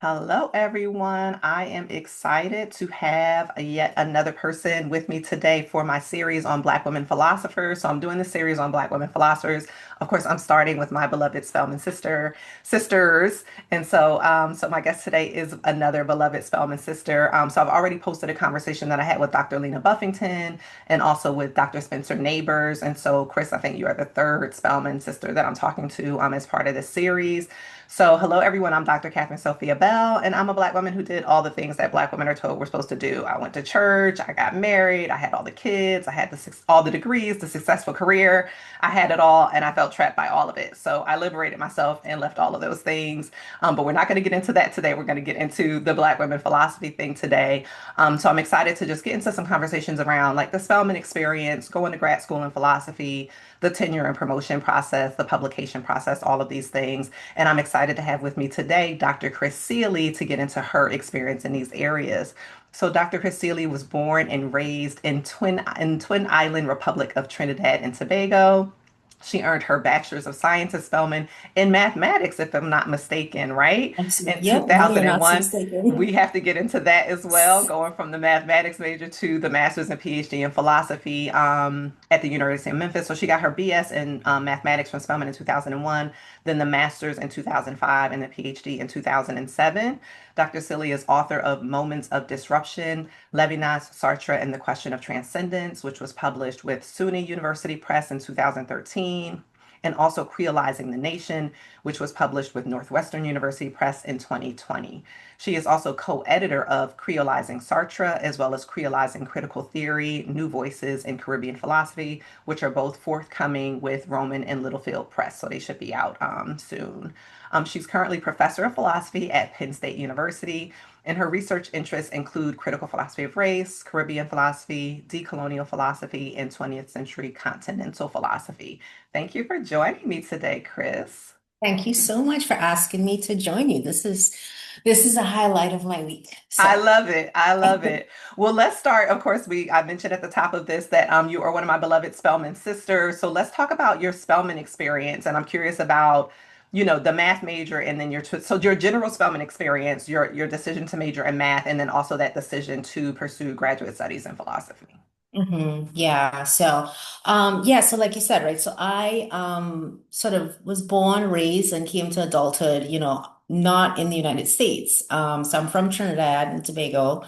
Hello, everyone. I am excited to have yet another person with me today for my series on Black Women Philosophers. So I'm doing the series on Black Women Philosophers. Of course, I'm starting with my beloved Sisters, and so my guest today is another beloved Spelman sister. So I've already posted a conversation that I had with Dr. Lena Buffington and also with Dr. Spencer Neighbors. And so, Kris, I think you are the third Spelman sister that I'm talking to as part of this series. So, hello everyone. I'm Dr. Catherine Sophia Bell, and I'm a Black woman who did all the things that Black women are told we're supposed to do. I went to church, I got married, I had all the kids, I had all the degrees, the successful career. I had it all, and I felt trapped by all of it. So, I liberated myself and left all of those things. But we're not going to get into that today. We're going to get into the Black women philosophy thing today. So, I'm excited to just get into some conversations around like the Spelman experience, going to grad school in philosophy, the tenure and promotion process, the publication process, all of these things. And I'm excited to have with me today Dr. Kris Sealey to get into her experience in these areas. So Dr. Kris Sealey was born and raised in Twin Island Republic of Trinidad and Tobago. She earned her Bachelor's of Science at Spelman in mathematics, if I'm not mistaken, right? In Yep, no, you're not 2001. mistaken. We have to get into that as well, going from the mathematics major to the master's and PhD in philosophy at the University of Memphis. So she got her BS in mathematics from Spelman in 2001, then the master's in 2005, and the PhD in 2007. Dr. Sealey is author of Moments of Disruption, Levinas, Sartre, and the Question of Transcendence, which was published with SUNY University Press in 2013, and also Creolizing the Nation, which was published with Northwestern University Press in 2020. She is also co-editor of Creolizing Sartre, as well as Creolizing Critical Theory, New Voices in Caribbean Philosophy, which are both forthcoming with Rowman and Littlefield Press, so they should be out soon. She's currently professor of philosophy at Penn State University, and her research interests include critical philosophy of race, Caribbean philosophy, decolonial philosophy, and 20th century continental philosophy. Thank you for joining me today, Kris. Thank you so much for asking me to join you. This is a highlight of my week. I So, love it. I love it. Well, let's start. Of course, I mentioned at the top of this that you are one of my beloved Spelman sisters. So let's talk about your Spelman experience. And I'm curious about, the math major and then your general Spelman experience, your decision to major in math, and then also that decision to pursue graduate studies in philosophy. yeah. So like you said, right? So I sort of was born, raised, and came to adulthood, not in the United States. So I'm from Trinidad and Tobago.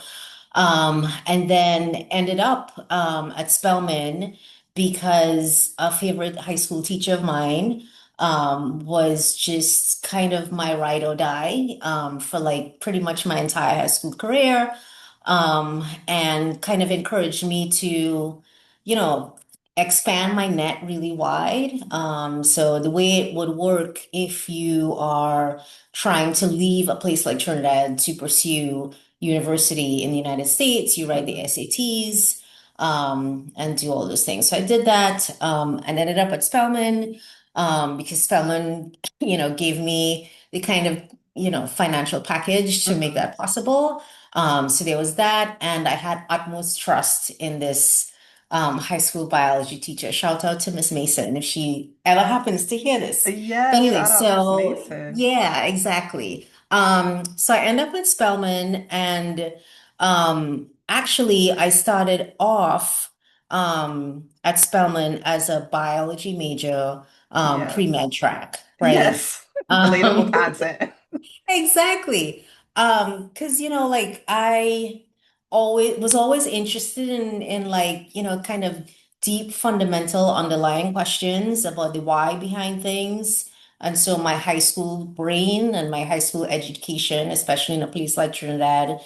And then ended up at Spelman because a favorite high school teacher of mine was just kind of my ride or die for like pretty much my entire high school career, and kind of encouraged me to, you know, expand my net really wide. So the way it would work if you are trying to leave a place like Trinidad to pursue university in the United States, you write the Mhm. SATs, and do all those things. So I did that, and ended up at Spelman, because Spelman, gave me the kind of, financial package to make Mhm. that possible. So there was that, and I had utmost trust in this high school biology teacher. Shout out to Miss Mason if she ever happens to hear this. But Yes, anyway, shout out Miss so Mason. yeah, exactly. So I end up at Spelman, and actually I started off at Spelman as a biology major, Yes. pre-med track, right? Yes. Relatable Um, content. exactly. Because like I always interested in like, kind of deep fundamental underlying questions about the why behind things. And so my high school brain and my high school education, especially in a place like Trinidad,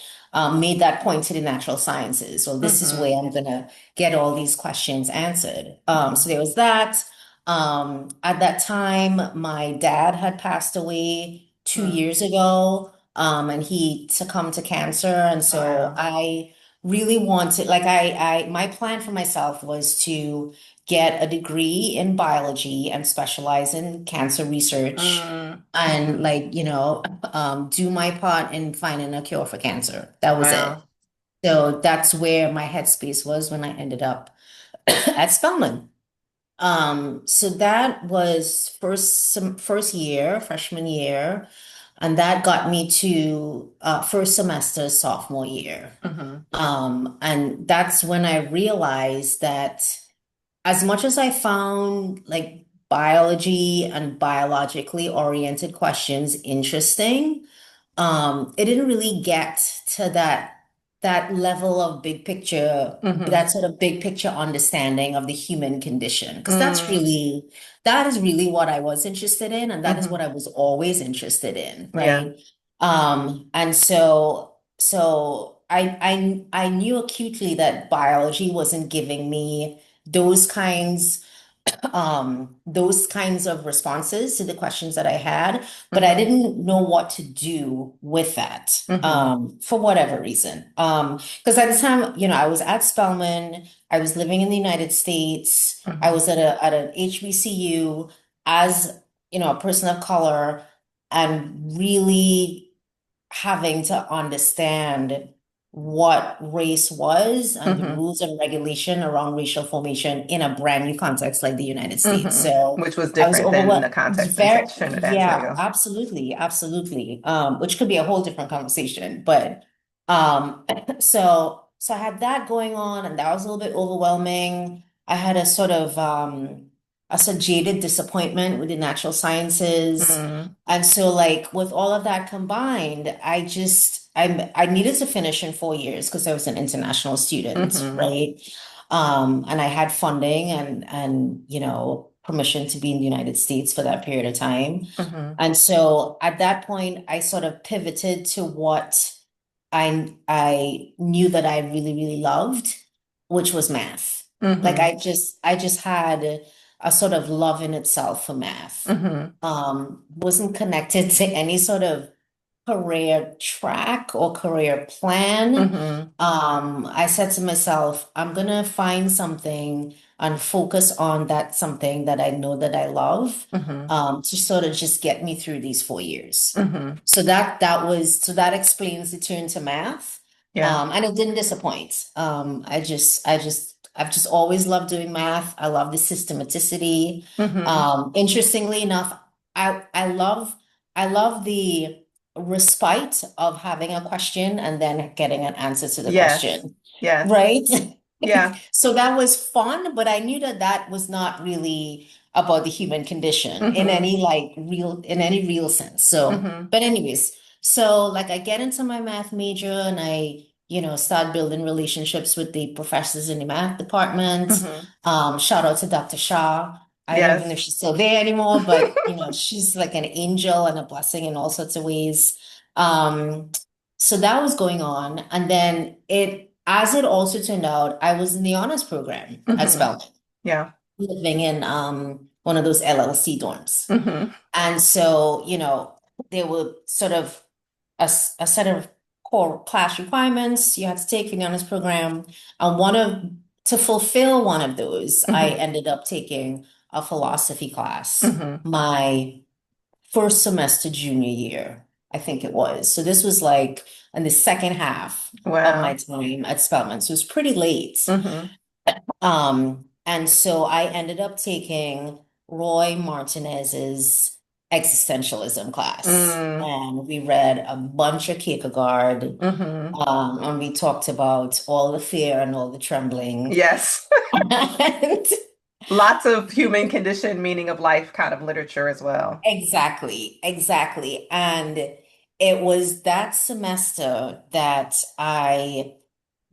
made that point to the natural sciences. So this is Hmm. where I'm gonna get all these questions answered. So Hmm. there was that. At that time, my dad had passed away 2 years ago, and he succumbed to cancer. And so Wow. I really wanted, like, my plan for myself was to get a degree in biology and specialize in cancer research and, Mm-hmm. like, do my part in finding a cure for cancer. That was it. Wow. So that's where my headspace was when I ended up at Spelman. So that was first year, freshman year. And that got me to first semester sophomore year. Mm-hmm. And that's when I realized that as much as I found like biology and biologically oriented questions interesting, it didn't really get to that level of big picture, Mm-hmm. that sort of big picture understanding of the human condition. Because Mm, that is really what I was interested in, and that is mm-hmm. what I was always interested in, Yeah. right? And so I knew acutely that biology wasn't giving me those kinds those kinds of responses to the questions that I had, but I Mm-hmm. didn't know what to do with that Mm-hmm. for whatever reason. Because at the time, I was at Spelman, I was living in the United States, I Mm-hmm. was at an HBCU as, a person of color, and really having to understand what race was and the Mm-hmm. rules and regulation around racial formation in a brand new context like the United States. Mm-hmm. So Which was I was different than the overwhelmed. context in Very, Trinidad and yeah, Tobago. absolutely, absolutely. Which could be a whole different conversation. But um, so I had that going on, and that was a little bit overwhelming. I had a sort of jaded disappointment with the natural sciences. Mm-hmm. And so like with all of that combined, I needed to finish in 4 years because I was an international student, Mm-hmm. right? And I had funding and permission to be in the United States for that period of time. Mm-hmm. And so at that point, I sort of pivoted to what I knew that I really, really loved, which was math. Like Mm-hmm. I just had a sort of love in itself for math. Mm-hmm. Wasn't connected to any sort of career track or career plan. Mm-hmm. I said to myself, I'm gonna find something and focus on that something that I know that I love, Mm-hmm. to sort of just get me through these 4 years. Mm-hmm. So that explains the turn to math. Yeah. And it didn't disappoint. I've just always loved doing math. I love the systematicity. Mm-hmm. Interestingly enough, I love the respite of having a question and then getting an answer to the Yes. question, Yes. right? Yeah. So that was fun, but I knew that that was not really about the human condition Mm-hmm. in any real sense. So, Mm-hmm. but anyways, so like I get into my math major and I, start building relationships with the professors in the math department. Mm-hmm. Shout out to Dr. Shaw. I don't even know Yes. if she's still there anymore, but she's like an angel and a blessing in all sorts of ways. Um, so that was going on. And then as it also turned out, I was in the honors program at Mm-hmm. Spelman, Yeah. living in one of those LLC dorms. Mm-hmm. And so, there were sort of a set of core class requirements you had to take in the honors program. And to fulfill one of those, I Mm-hmm. ended up taking a philosophy class Mm-hmm. my first semester junior year, I think it was. So this was like in the second half of my Wow. time at Spelman. So it was pretty late. Mm-hmm. And so I ended up taking Roy Martinez's existentialism class. Mm. And we read a bunch of Kierkegaard, Mm-hmm. and we talked about all the fear and all the trembling. Yes. And Lots of human condition, meaning of life kind of literature as well. exactly, exactly. And it was that semester that I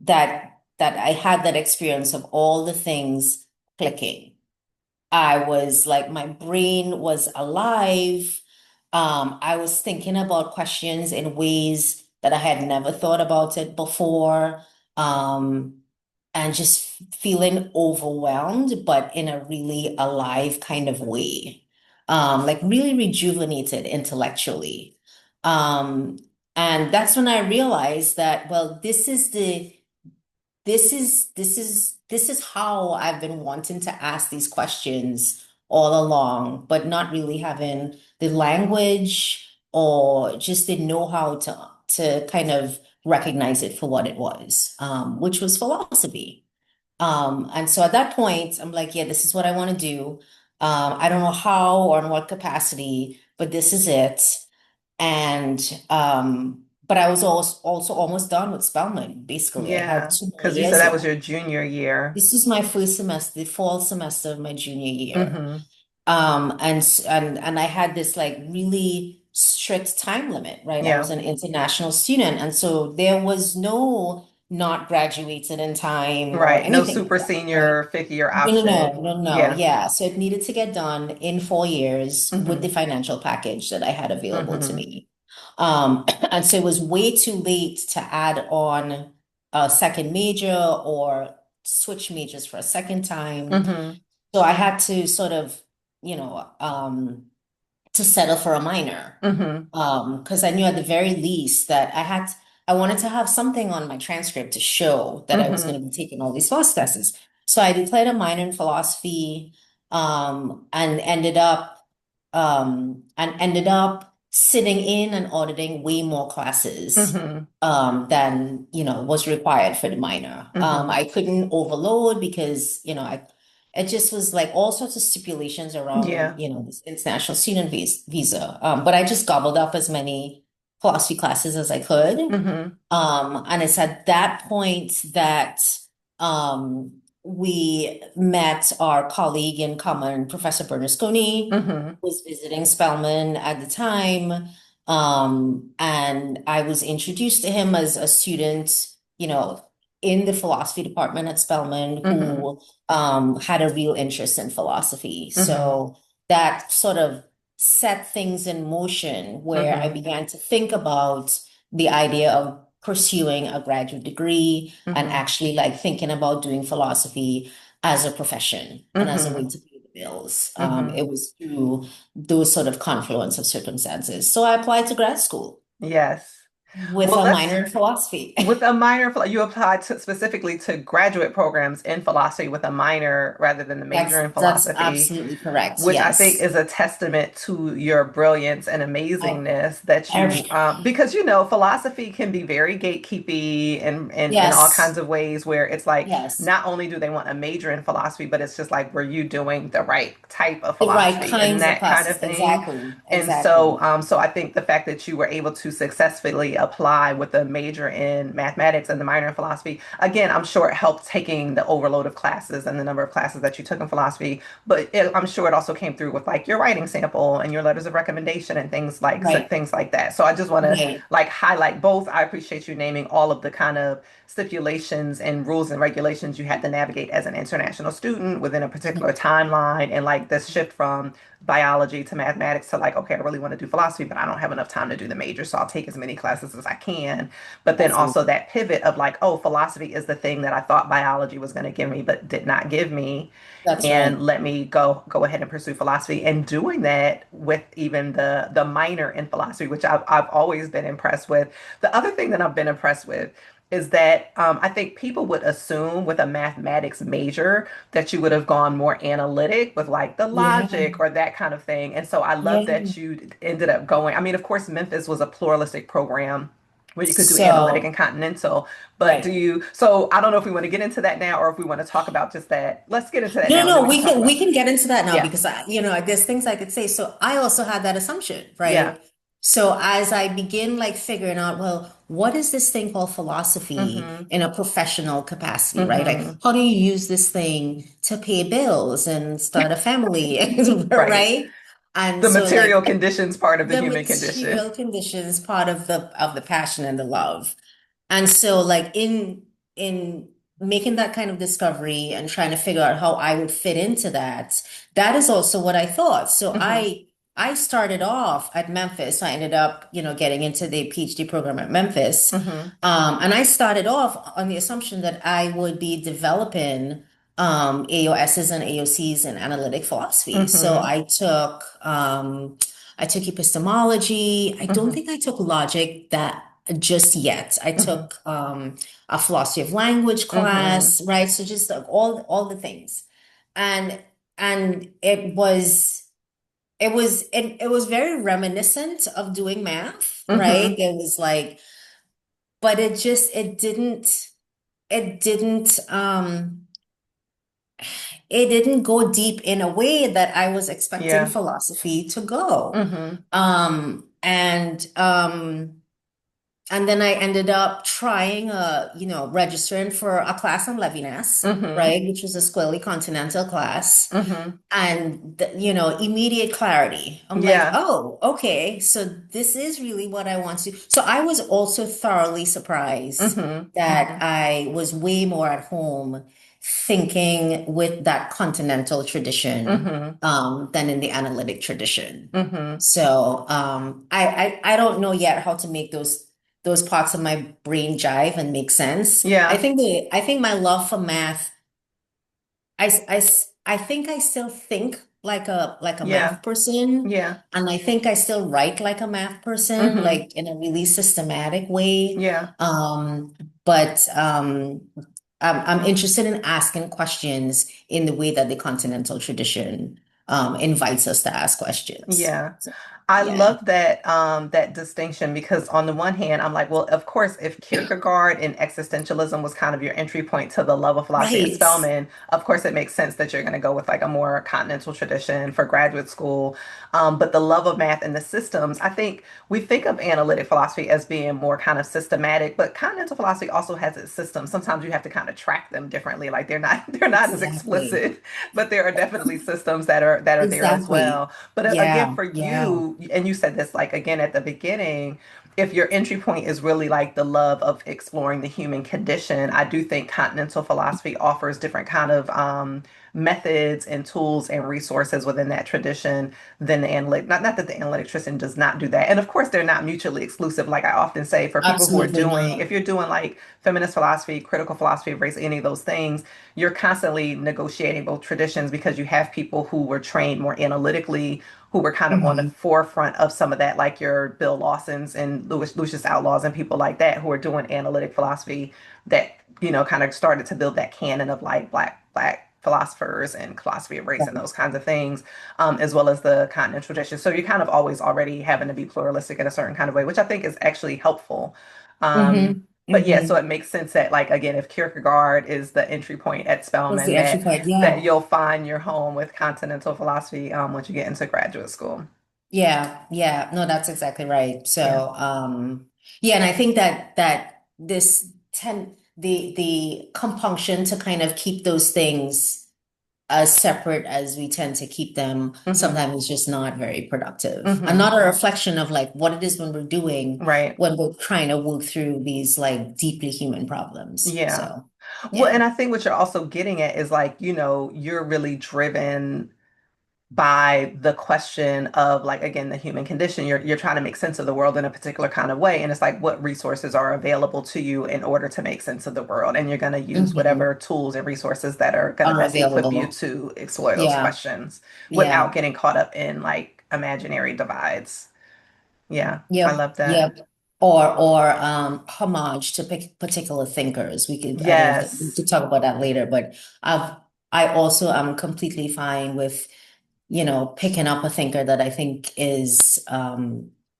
had that experience of all the things clicking. I was like, my brain was alive. I was thinking about questions in ways that I had never thought about it before. Um, and just feeling overwhelmed, but in a really alive kind of way. Like really rejuvenated intellectually. Um, and that's when I realized that, well, this is how I've been wanting to ask these questions all along, but not really having the language or just the know-how to kind of recognize it for what it was, which was philosophy. And so at that point, I'm like, yeah, this is what I want to do. I don't know how or in what capacity, but this is it. And but I was also almost done with Spelman, basically. I had Yeah. 2 more Because you said years that was left. your junior year. This was my first semester, the fall semester of my junior year. Mm-hmm. And I had this like really strict time limit, right? I was Yeah. an international student, and so there was no not graduated in time or Right. No anything like super that, right? senior fifth-year No, no, no, option. no, no. Yeah. Yeah. So it needed to get done in 4 years with Mm-hmm. the financial package that I had available to Mm-hmm. me. And so it was way too late to add on a second major or switch majors for a second time. Mm-hmm. So I had to sort of, to settle for a minor. Mm-hmm. Because I knew at the very least that I wanted to have something on my transcript to show that I was Mm-hmm. going to be taking all these philosophy classes. So I declared a minor in philosophy, and ended up sitting in and auditing way more classes Mm-hmm. than was required for the minor. Mm-hmm. I couldn't overload because it just was like all sorts of stipulations around Yeah. this international student visa. But I just gobbled up as many philosophy classes as I could. Mm-hmm. And it's at that point that we met our colleague in common, Professor Bernasconi, Mm-hmm. who was visiting Spelman at the time. And I was introduced to him as a student, in the philosophy department at Spelman Mm-hmm. who had a real interest in philosophy. Mm-hmm. So that sort of set things in motion where I Mm-hmm. began to think about the idea of pursuing a graduate degree and Mm-hmm. actually like thinking about doing philosophy as a profession and as a way Mm-hmm. to pay the bills. Mm-hmm. It was through those sort of confluence of circumstances. So I applied to grad school Yes. with Well, a let's minor in philosophy. with a minor, you applied specifically to graduate programs in philosophy with a minor rather than the major in That's philosophy, absolutely correct. which I think Yes. is a testament to your brilliance and I, amazingness that I you, because philosophy can be very gatekeepy and in all kinds yes. of ways where it's like Yes. not only do they want a major in philosophy, but it's just like, were you doing the right type of The right philosophy and kinds of that kind of classes. thing? Exactly. And so, Exactly. so I think the fact that you were able to successfully apply with a major in mathematics and the minor in philosophy, again, I'm sure it helped taking the overload of classes and the number of classes that you took in philosophy, but I'm sure it also came through with like your writing sample and your letters of recommendation and Right. things like that. So I just want to Right. like highlight both. I appreciate you naming all of the kind of stipulations and rules and regulations you had to navigate as an international student within a particular timeline and like this shift from biology to mathematics to like, okay, I really want to do philosophy, but I don't have enough time to do the major, so I'll take as many classes as I can. But then also Absolutely. that pivot of like, oh, philosophy is the thing that I thought biology was going to give me, but did not give me. That's And right. let me go ahead and pursue philosophy. And doing that with even the minor in philosophy, which I've always been impressed with. The other thing that I've been impressed with is that I think people would assume with a mathematics major that you would have gone more analytic with like the Yeah. logic or that kind of thing. And so I love Yeah. that you ended up going. I mean, of course, Memphis was a pluralistic program where you could do analytic So, and continental. But right. so I don't know if we want to get into that now or if we want to talk about just that. Let's get into that No, now and then no, we can we talk can we about, can get into that now yeah, because there's things I could say. So I also had that assumption, yeah. right? So as I begin like figuring out, well, what is this thing called philosophy Mm-hmm. in a professional capacity, right? Like, Mm-hmm. how do you use this thing to pay bills and start a family, Right. right? And The so like material conditions part of the the human condition. material conditions part of the passion and the love. And so like in making that kind of discovery and trying to figure out how I would fit into that, that is also what I thought. So Mm-hmm. I started off at Memphis. I ended up, getting into the PhD program at Memphis. Mm-hmm. And I started off on the assumption that I would be developing AOSs and AOCs in analytic philosophy. So Mm-hmm. I took epistemology. I don't Mm-hmm. think I took logic that just yet. I Mm-hmm. took a philosophy of language Mm-hmm. class, right? So just like all the things. And and it was very reminiscent of doing math, right? Mm-hmm. There was like, but it didn't go deep in a way that I was expecting Yeah. philosophy to go. Mm-hmm. And and then I ended up trying registering for a class on Levinas, Mm-hmm. right, which was a Squarely Continental class. Mm-hmm. And immediate clarity. I'm like, Yeah. oh, okay, so this is really what I want to. So I was also thoroughly surprised Mm-hmm. that Mm-hmm. I was way more at home thinking with that continental tradition Mm-hmm. than in the analytic tradition. Mm-hmm. So I don't know yet how to make those parts of my brain jive and make sense. I Yeah. think I think my love for math I think I still think like a Yeah. math person, Yeah. and I think I still write like a math person, Mm-hmm. like in a really systematic way. Yeah. Um, but I'm interested in asking questions in the way that the continental tradition invites us to ask questions. Yeah. So, I yeah. love that distinction because on the one hand, I'm like, well, of course, if Kierkegaard and existentialism was kind of your entry point to the love of philosophy at Right. Spelman, of course, it makes sense that you're going to go with like a more continental tradition for graduate school. But the love of math and the systems, I think we think of analytic philosophy as being more kind of systematic, but continental philosophy also has its systems. Sometimes you have to kind of track them differently. Like they're not as Exactly. explicit, but there are definitely systems that are there as Exactly. well. But again, Yeah. for Yeah. you, and you said this like again at the beginning, if your entry point is really like the love of exploring the human condition, I do think continental philosophy offers different kind of methods and tools and resources within that tradition than the analytic. Not that the analytic tradition does not do that, and of course they're not mutually exclusive. Like I often say, for people who are Absolutely doing, if not. you're doing like feminist philosophy, critical philosophy of race, any of those things, you're constantly negotiating both traditions because you have people who were trained more analytically, who were kind of on the Mhm. forefront of some of that, like your Bill Lawsons and Lucius Outlaws and people like that, who are doing analytic philosophy that, kind of started to build that canon of like black philosophers and philosophy of race and those kinds of things, as well as the continental tradition. So you're kind of always already having to be pluralistic in a certain kind of way, which I think is actually helpful. Um, Hmm. but yeah, so Hmm. it makes sense that like again, if Kierkegaard is the entry point at That's Spelman, the entry point. that Yeah. you'll find your home with continental philosophy once you get into graduate school. Yeah. Yeah. No, that's exactly right. Yeah. So, yeah, and I think that this the compunction to kind of keep those things as separate as we tend to keep them Hmm. sometimes is just not very productive and Hmm. not a reflection of like what it is when we're doing Right. when we're trying to work through these like deeply human problems. Yeah. So, Well, yeah. and I think what you're also getting at is like, you're really driven by the question of like again the human condition. You're trying to make sense of the world in a particular kind of way, and it's like what resources are available to you in order to make sense of the world, and you're going to use Hmm. whatever tools and resources that are going to Are best equip you available. to explore those Yeah. questions without Yeah. getting caught up in like imaginary divides. Yeah, I Yep, love that. yep. Or homage to particular thinkers. I don't know if we Yes. could talk about that later, but I've I also am completely fine with, picking up a thinker that I think is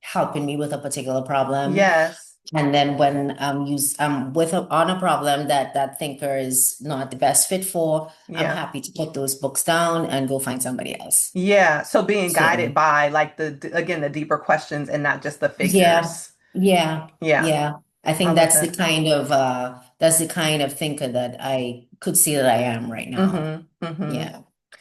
helping me with a particular problem. Yes. And then when I'm on a problem that that thinker is not the best fit for, I'm Yeah. happy to put those books down and go find somebody else. Yeah. So being guided So by like again the deeper questions and not just the yeah, figures. yeah, Yeah. yeah. I I think love that. that's the kind of thinker that I could see that I am right now. Mm-hmm. Mm-hmm. Yeah.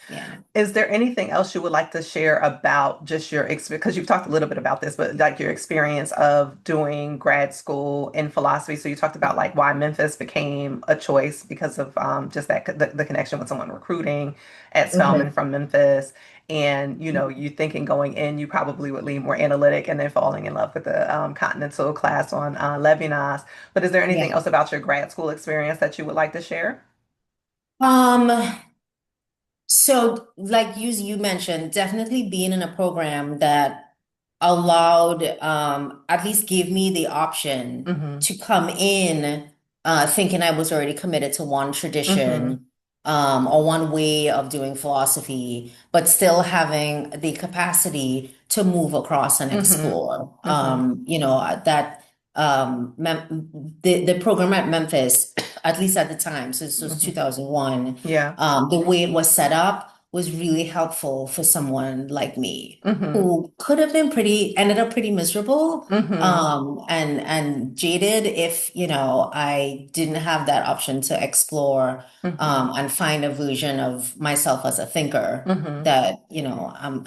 Yeah. Is there anything else you would like to share about just your experience? Because you've talked a little bit about this, but like your experience of doing grad school in philosophy. So you talked about like why Memphis became a choice because of just the connection with someone recruiting at Spelman Mhm. from Memphis. And you thinking going in, you probably would lean more analytic and then falling in love with the continental class on Levinas. But is there anything Yeah. else about your grad school experience that you would like to share? Um, So, like you mentioned, definitely being in a program that allowed, at least gave me the option Mm-hmm. to come in, thinking I was already committed to one Mm-hmm. tradition, or one way of doing philosophy, but still having the capacity to move across and Mm-hmm. explore. Mm-hmm. That the program at Memphis, at least at the time, so this was Mm-hmm. 2001, Yeah. the way it was set up was really helpful for someone like me Mm-hmm. who could have been ended up pretty miserable, Mm-hmm. and jaded if, I didn't have that option to explore, Mm-hmm. and find a version of myself as a thinker Mm-hmm. that,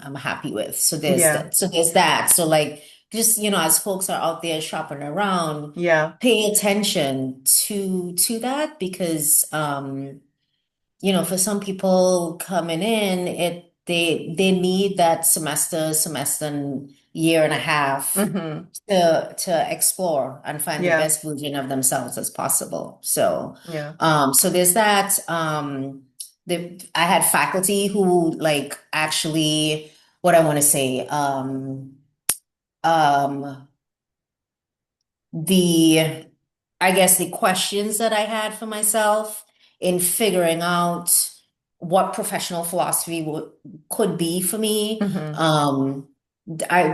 I'm happy with. So there's Yeah. that. So there's that. So like, just, as folks are out there shopping around, Yeah. pay attention to that, because for some people coming in, they need that semester and year and a half Mm-hmm. to explore and find the Yeah. best version of themselves as possible. So Yeah. so there's that. I had faculty who like actually, what I want to say, um the I guess the questions that I had for myself in figuring out what professional philosophy could be for me. Mm-hmm.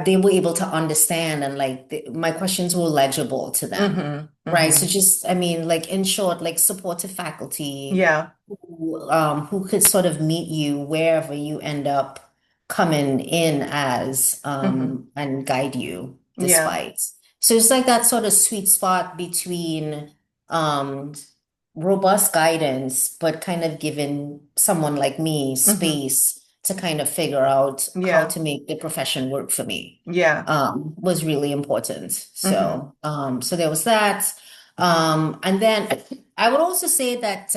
They were able to understand, and like my questions were legible to them. Mm-hmm. Right. So Mm-hmm. just, I mean, like in short, like supportive faculty Yeah. who could sort of meet you wherever you end up coming in as, Mm-hmm. and guide you Yeah. despite. So it's like that sort of sweet spot between um, robust guidance, but kind of giving someone like me Mm-hmm. space to kind of figure out how Yeah. to make the profession work for me, Yeah. was really important. Mm-hmm. So there was that. And then I would also say that,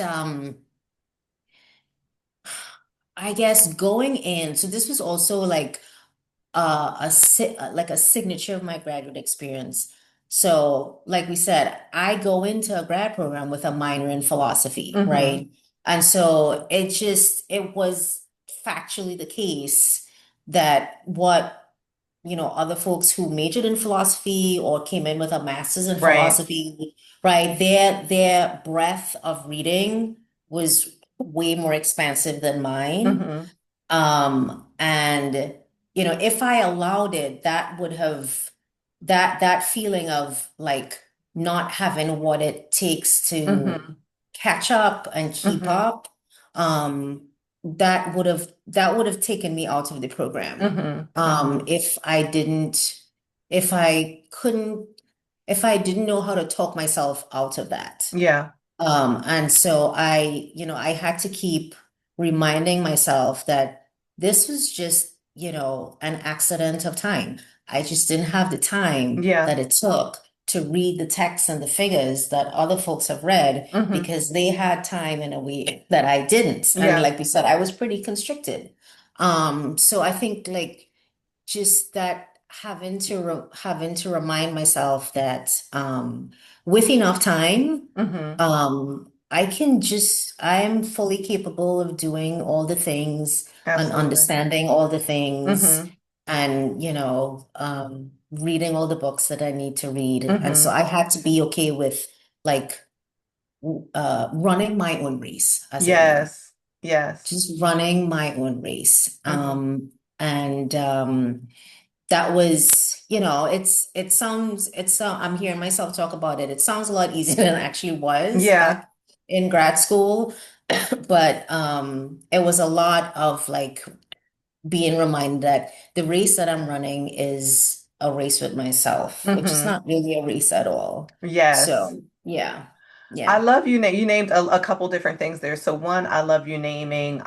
I guess going in, so this was also like like a signature of my graduate experience. So, like we said, I go into a grad program with a minor in philosophy, Mm-hmm. right? And so it was factually the case that what, other folks who majored in philosophy or came in with a master's in Right. philosophy, right? Their breadth of reading was way more expansive than mine. Mm-hmm. And if I allowed it, that would have that feeling of like not having what it takes to Mm-hmm. catch up and keep Mm-hmm. up, that would have taken me out of the program. Mm-hmm. Mm-hmm. If I didn't, if I couldn't, if I didn't know how to talk myself out of that. Yeah. And so I had to keep reminding myself that this was just, an accident of time. I just didn't have the time Yeah. that it took to read the texts and the figures that other folks have read, Mm-hmm. because they had time in a way that I didn't. And Yeah. like we said, I was pretty constricted. So I think like just that having to remind myself that, with enough time, Mm-hmm. I am fully capable of doing all the things and Absolutely. understanding all the things, Mm-hmm. and reading all the books that I need to read. And so Mm-hmm. I had to be okay with like running my own race, as it were, Yes. Yes. just running my own race. Mm-hmm. And that was, I'm hearing myself talk about it. It sounds a lot easier than it actually was Yeah. back in grad school, but it was a lot of like being reminded that the race that I'm running is a race with myself, which is Mm-hmm. not really a race at all. Yes. So yeah, I yeah. love you named a couple different things there. So one, I love you naming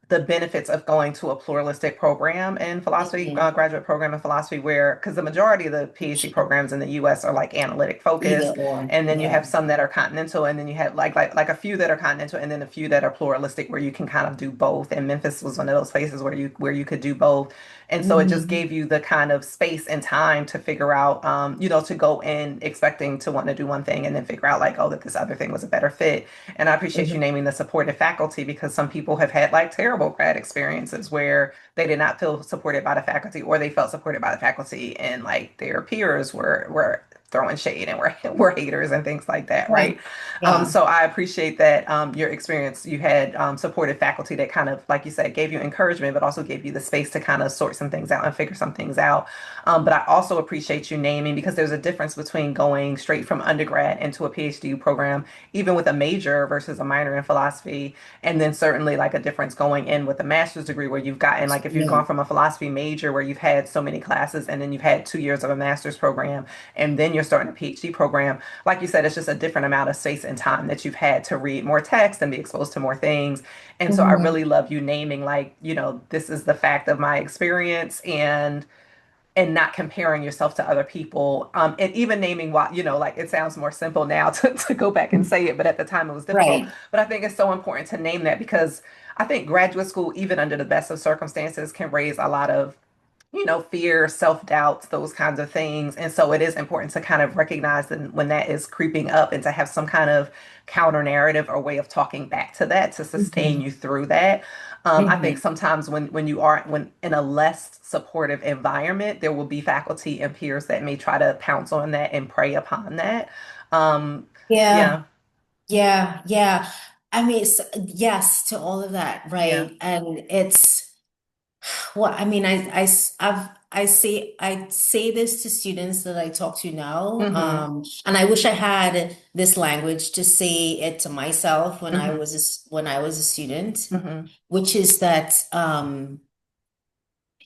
the benefits of going to a pluralistic program in philosophy, Mhm. graduate program in philosophy, where because the majority of the PhD programs in the US are like analytic Either focused, or, and then you yeah. have some that are continental, and then you have like a few that are continental, and then a few that are pluralistic where you can kind of do both. And Memphis was one of those places where you could do both. And so it just Mhm. gave you the kind of space and time to figure out, to go in expecting to want to do one thing and then figure out like, oh, that this other thing was a better fit. And I appreciate you Mhm. naming the supportive faculty because some people have had like terrible grad experiences where they did not feel supported by the faculty or they felt supported by the faculty and like their peers were throwing shade and we're haters and things like that, Yeah. right? Yeah. So I appreciate that your experience, you had supportive faculty that kind of, like you said, gave you encouragement, but also gave you the space to kind of sort some things out and figure some things out. But I also appreciate you naming because there's a difference between going straight from undergrad into a PhD program, even with a major versus a minor in philosophy, and then certainly like a difference going in with a master's degree where you've gotten, like if you've gone Yeah. from a philosophy major where you've had so many classes and then you've had 2 years of a master's program and then you're starting a PhD program, like you said, it's just a different amount of space and time that you've had to read more text and be exposed to more things. And so I Mhm. really love you naming like, this is the fact of my experience and not comparing yourself to other people. And even naming why, like it sounds more simple now to go back and say it, but at the time it was difficult. Right. But I think it's so important to name that because I think graduate school, even under the best of circumstances, can raise a lot of fear, self-doubts, those kinds of things. And so it is important to kind of recognize that when that is creeping up and to have some kind of counter narrative or way of talking back to that to sustain Mhm. you through that. I think Mhm. sometimes when in a less supportive environment, there will be faculty and peers that may try to pounce on that and prey upon that. Um, Yeah. yeah, Yeah. Yeah. I mean, yes to all of that, yeah. right? And it's well, I mean, I say this to students that I talk to now, Mm-hmm. and I wish I had this language to say it to myself when Mm-hmm. when I was a student, Mm-hmm. which is that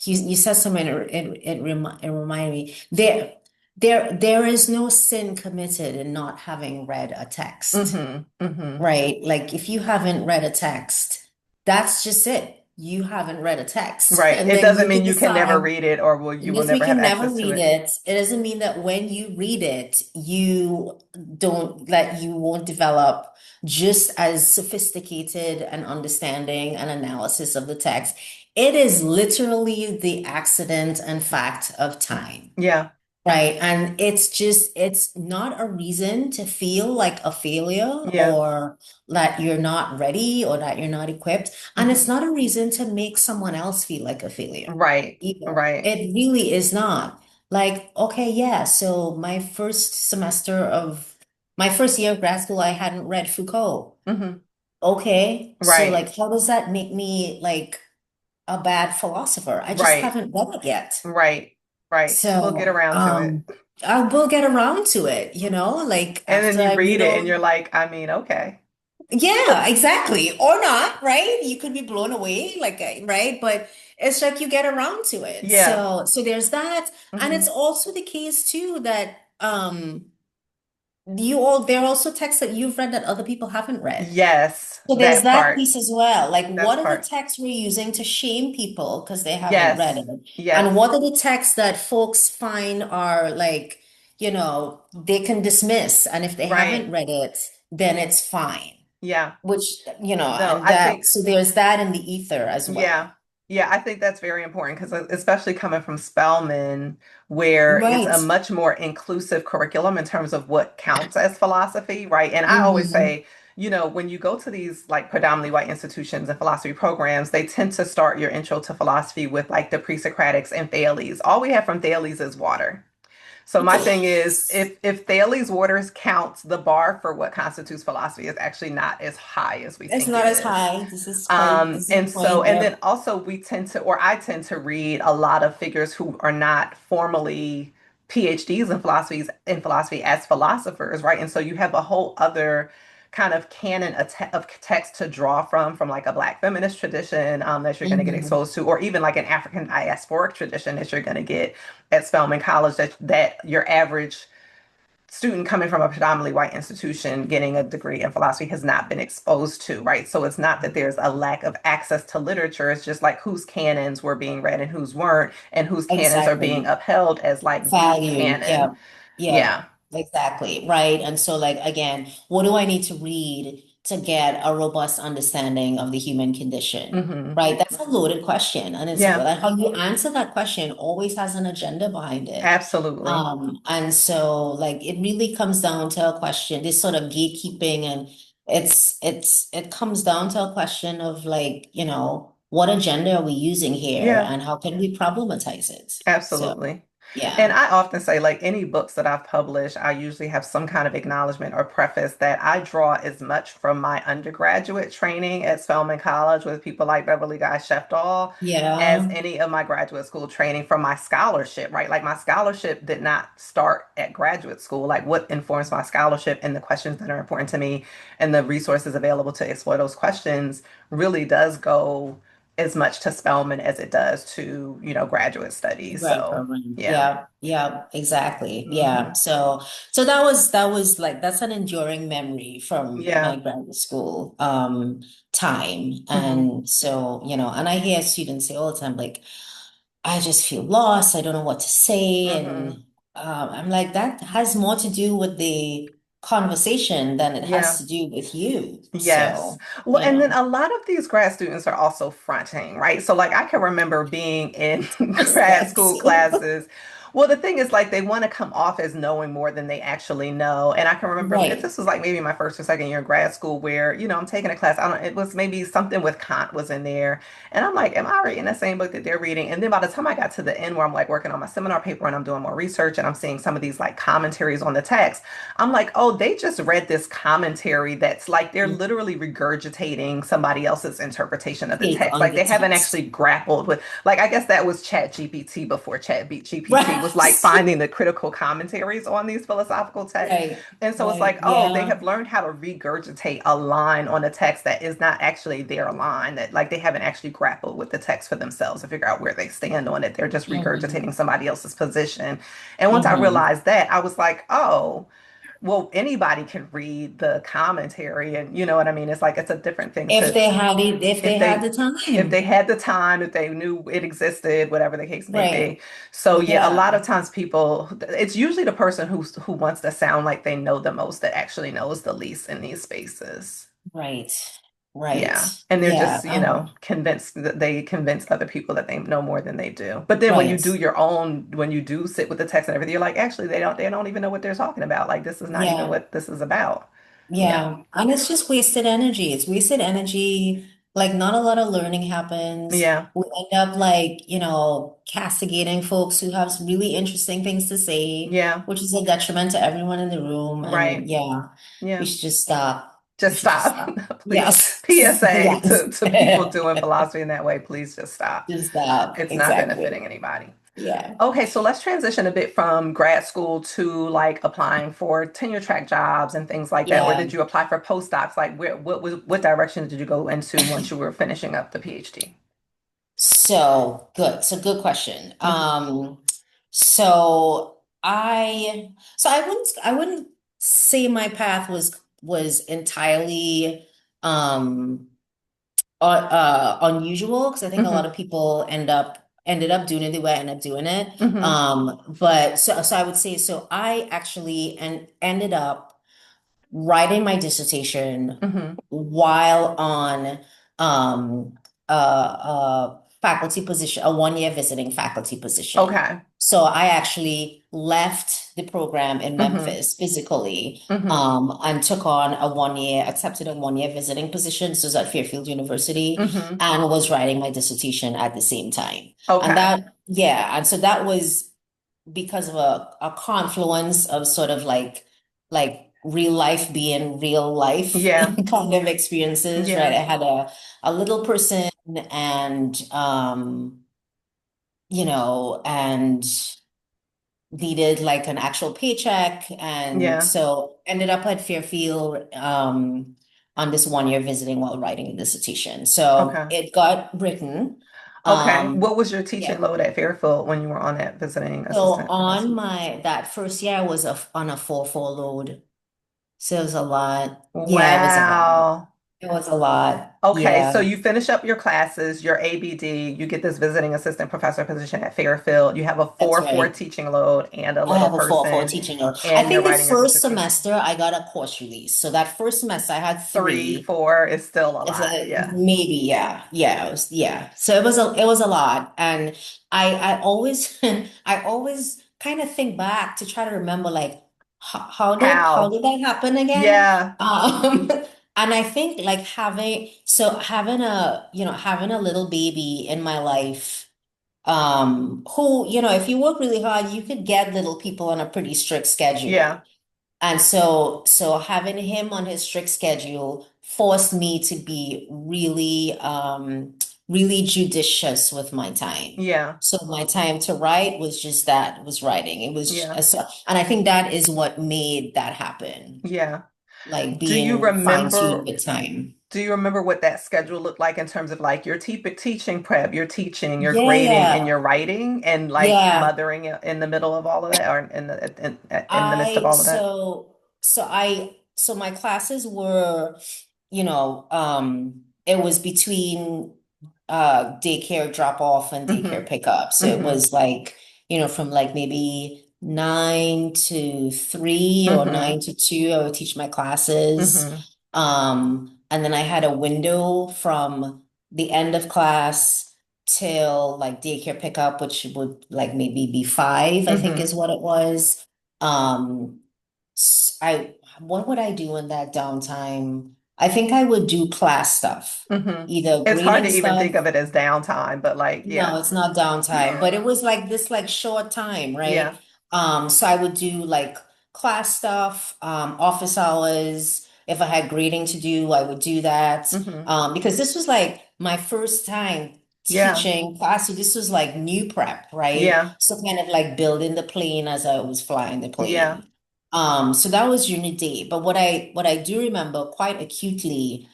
you said something it reminded me there is no sin committed in not having read a text. Mm-hmm. Mm-hmm. Right? Like if you haven't read a text, that's just it. You haven't read a text. Right. And It then doesn't you mean can you can never decide, read it or you will because we never have can never access to read it. it. It doesn't mean that when you read it, you won't develop just as sophisticated an understanding and analysis of the text. It is literally the accident and fact of time. Yeah. Right. And it's not a reason to feel like a failure Yeah. or that you're not ready or that you're not equipped. And it's Hmm. not a reason to make someone else feel like a failure Right. either. Right. It really is not. Like, okay, yeah. So my first year of grad school, I hadn't read Foucault. Hmm. Okay. So Right. like, how does that make me like a bad philosopher? I just Right. haven't read it yet. Right. Right. We'll get So, around to it. I will get around to it, like And then after you I read read it and all. you're like, I mean, okay. Yeah, exactly. Or not, right? You could be blown away, right? But it's like you get around to it. Yeah. So there's that. And it's Hmm. also the case too that there are also texts that you've read that other people haven't read. Yes. So there's That that part. piece as well. Like, That what are the part. texts we're using to shame people because they haven't read Yes. it? And Yes. what are the texts that folks find are like, they can dismiss. And if they haven't Right. read it, then it's fine. Yeah. Which, No, and I think so there's that in the ether as yeah. well. Yeah, I think that's very important because especially coming from Spelman, where it's Right. a much more inclusive curriculum in terms of what counts as philosophy, right? And I always Hmm. say, when you go to these like predominantly white institutions and philosophy programs, they tend to start your intro to philosophy with like the pre-Socratics and Thales. All we have from Thales is water. So my thing is, if Thales Waters counts, the bar for what constitutes philosophy is actually not as high as we It's think not it as is. high. This is And the so, point. and then Yep. also we tend to, or I tend to read a lot of figures who are not formally PhDs in philosophy as philosophers, right? And so you have a whole other kind of canon of text to draw from like a Black feminist tradition that you're going to get Hmm. exposed to, or even like an African diasporic tradition that you're going to get at Spelman College that your average student coming from a predominantly white institution getting a degree in philosophy has not been exposed to, right? So it's not that there's a lack of access to literature. It's just like whose canons were being read and whose weren't, and whose canons are being Exactly. upheld as like the Valued. canon. Yeah. Yeah. Yeah. Exactly. Right. And so, like, again, what do I need to read to get a robust understanding of the human condition? Hmm. Right. That's a loaded question. And it's Yeah. like how you answer that question always has an agenda behind it. Absolutely. And so like it really comes down to a question, this sort of gatekeeping, and it comes down to a question of like, what agenda are we using here Yeah. and how can we problematize it? So Absolutely. And Yeah. I often say, like any books that I've published, I usually have some kind of acknowledgement or preface that I draw as much from my undergraduate training at Spelman College with people like Beverly Guy Sheftall as Yeah. any of my graduate school training from my scholarship, right? Like my scholarship did not start at graduate school. Like what informs my scholarship and the questions that are important to me and the resources available to explore those questions really does go as much to Spelman as it does to, graduate studies. Grad So, program. yeah. Yeah, yeah, exactly. Yeah. Hmm. So that was like that's an enduring memory from my Yeah. graduate school time. Hmm. And so, and I hear students say all the time, like, I just feel lost. I don't know what to say. And Hmm. I'm like, that has more to do with the conversation than it has Yeah. to do with you. Yes. So, Well, and then a lot of these grad students are also fronting, right? So, like, I can remember being in it's grad that. school classes. Well, the thing is, like, they want to come off as knowing more than they actually know. And I can remember if Right. this was like maybe my first or second year of grad school where, I'm taking a class, I don't, it was maybe something with Kant was in there. And I'm like, am I reading the same book that they're reading? And then by the time I got to the end where I'm like working on my seminar paper and I'm doing more research and I'm seeing some of these like commentaries on the text. I'm like, oh, they just read this commentary that's like they're literally regurgitating somebody else's interpretation of the Take text. on Like the they haven't text. actually grappled with, like, I guess that was Chat GPT before Chat GPT was like Right. finding the critical commentaries on these philosophical texts. Right. And so it's Right. like, oh, they Yeah. have learned how to regurgitate a line on a text that is not actually their line, that like they haven't actually grappled with the text for themselves to figure out where they stand on it. They're just Hmm. regurgitating somebody else's position. And once I Hmm. realized that, I was like, oh, well, anybody can read the commentary, and you know what I mean? It's like it's a different thing If to they had it, if they if had they the if they time. had the time, if they knew it existed, whatever the case may Right. be. So yeah, a lot Yeah. of times people, it's usually the person who wants to sound like they know the most that actually knows the least in these spaces. Right. Right. Yeah. And they're Yeah. just, convinced that they convince other people that they know more than they do. But then when you Right. do your own, when you do sit with the text and everything, you're like, actually, they don't even know what they're talking about. Like this is not even Yeah. what this is about. Yeah. Yeah. And it's just wasted energy. It's wasted energy. Like not a lot of learning happens. Yeah. We end up like, castigating folks who have some really interesting things to say, Yeah. which is a detriment to everyone in the room. And Right. yeah, we Yeah. should just stop. We Just should just stop. stop. Please. Yes. PSA Yes. to people doing philosophy in that way, please just stop. Just stop. It's not Exactly. benefiting anybody. Yeah. Okay, so let's transition a bit from grad school to like applying for tenure track jobs and things like that. Or Yeah. did you apply for postdocs? Like what direction did you go into once you were finishing up the PhD? So good. So good question. Hmm. So I wouldn't say my path was entirely um unusual because I think a lot Hmm. of people ended up doing it the way I ended up doing it. Hmm. But so I would say so I actually ended up writing my dissertation Hmm. while on um, a faculty position, a 1 year visiting faculty position. Okay. So I actually left the program in Hmm. Memphis physically, Hmm. and took on accepted a 1 year visiting position. This was at Fairfield University, Hmm. and was writing my dissertation at the same time. And Okay. and so that was because of a confluence of sort of like real life being real life Yeah. kind of experiences, right? Yeah. I had a little person and and needed like an actual paycheck, and Yeah. so ended up at Fairfield on this 1 year visiting while writing a dissertation. So Okay. it got written. Okay. Um What was your teaching yeah. load at Fairfield when you were on that visiting So assistant on professor? my that first year I was on a 4-4 load. So it was a lot. Yeah, it was a lot. Wow. It was a lot. Okay, Yeah, so you finish up your classes, your ABD, you get this visiting assistant professor position at Fairfield. You have a that's 4-4 right. teaching load and a I little have a 4-4 person, teaching load. I and you're think the writing your first dissertation. semester I got a course release. So that first semester I had Three, three. 4 is still a It's lot. Yeah. maybe, yeah. Yeah, yeah. So it was a lot. And I always I always kind of think back to try to remember like how How? did that happen again? Yeah. And I think like having a little baby in my life who, if you work really hard, you could get little people on a pretty strict Yeah. schedule. And so having him on his strict schedule forced me to be really, really judicious with my time. Yeah. So my time to write was just that, was writing. It was, Yeah. and I think that is what made that happen, Yeah. like Do you being fine-tuned remember with time. do you remember what that schedule looked like in terms of like your teaching prep, your teaching, your grading, and Yeah, your writing, and like yeah. mothering it in the middle of all of that, or in the midst of I all of that? so so I so my classes were, it was between daycare drop off and daycare Mm-hmm. pickup. So it Mm-hmm. was like, from like maybe 9 to 3 or Mm-hmm. 9 to 2, I would teach my classes. Mm-hmm. And then I had a window from the end of class till like daycare pickup, which would like maybe be 5, I think Mm-hmm. is what it was. Um, what would I do in that downtime? I think I would do class stuff, Mm-hmm. either It's hard grading to even think stuff. of it as downtime, but like, No, yeah. it's not downtime, but it was like this like short time, right? Yeah. So I would do like class stuff, office hours. If I had grading to do, I would do that. Mm-hmm. Because this was like my first time Yeah. teaching class. So this was like new prep, right? Yeah. So kind of like building the plane as I was flying the Yeah. plane. So that was unit day. But what I do remember quite acutely,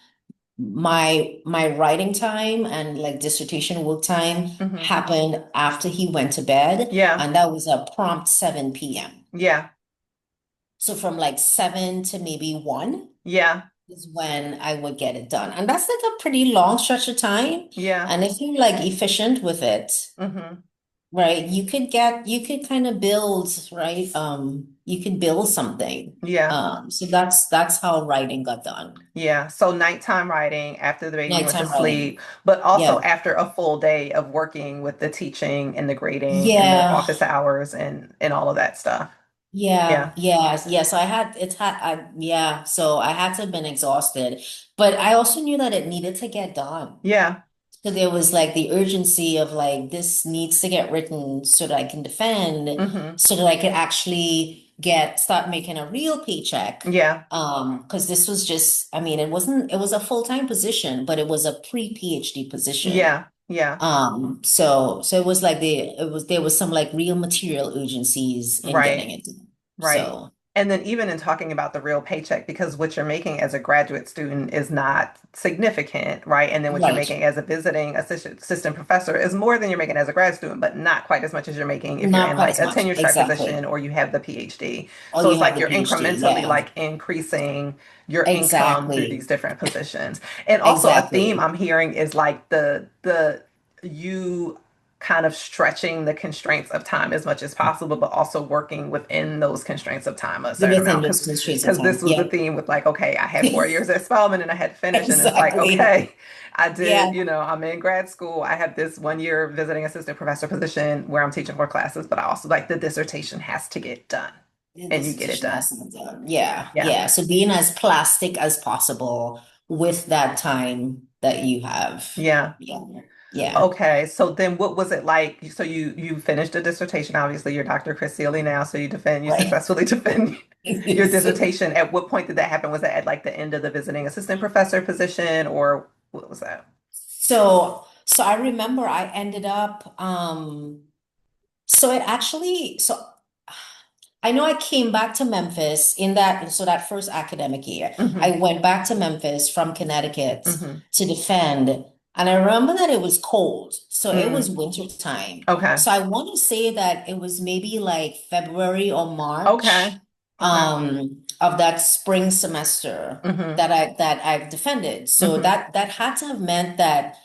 my writing time and like dissertation work time Mm-hmm. happened after he went to bed, Yeah. and that was a prompt 7 p.m. Yeah. So from like 7 to maybe 1 Yeah. is when I would get it done. And that's like a pretty long stretch of time. Yeah. And if you're like efficient with it, Mm-hmm. right, you could kind of build, right? You could build something. Yeah. So that's how writing got done. Yeah, so nighttime writing after the baby went to Nighttime writing. sleep, but also Yeah. after a full day of working with the teaching and the grading and the Yeah. office hours and all of that stuff. Yeah, Yeah. yeah. So I had to have been exhausted, but I also knew that it needed to get done. Yeah. So there was like the urgency of like, this needs to get written so that I can defend, Hmm. so that I could actually start making a real paycheck. Yeah. Because this was just, I mean, it was a full-time position, but it was a pre-PhD position. Yeah. Yeah. So it was like there was some like real material urgencies in getting Right. it done. Right. So And then even in talking about the real paycheck, because what you're making as a graduate student is not significant, right? And then what you're right. making as a visiting assistant professor is more than you're making as a grad student, but not quite as much as you're making if you're Not in quite like as a much. tenure track position Exactly. or you have the PhD. Or So you it's have like the you're PhD. incrementally Yeah. like increasing your income through these Exactly. different positions. And also a theme Exactly. I'm hearing is like the you kind of stretching the constraints of time as much as possible, but also working within those constraints of time a certain Within amount. those constraints of Because this time. was the Yep. theme with like, okay, I had 4 years at Spelman and I had to finish, and it's like, Exactly. okay, I did, Yeah. I'm in grad school. I have this 1 year visiting assistant professor position where I'm teaching more classes, but I also like the dissertation has to get done, The and you get it dissertation done. has to be done. Yeah. Yeah, Yeah. So being as plastic as possible with that time that you have. yeah. Yeah. Yeah. Okay, so then what was it like? So you finished a dissertation. Obviously, you're Dr. Kris Sealey now, so you Right. successfully defend your dissertation. At what point did that happen? Was that at like the end of the visiting assistant professor position, or what was that? So I remember I ended up so it actually so I know I came back to Memphis in that first academic year. I Hmm. went back to Memphis from Connecticut Hmm. to defend, and I remember that it was cold. So it was Mm. winter time. Okay. So I want to say that it was maybe like February or Okay. March Okay. of that spring semester Hmm. that I defended. So Hmm. that had to have meant that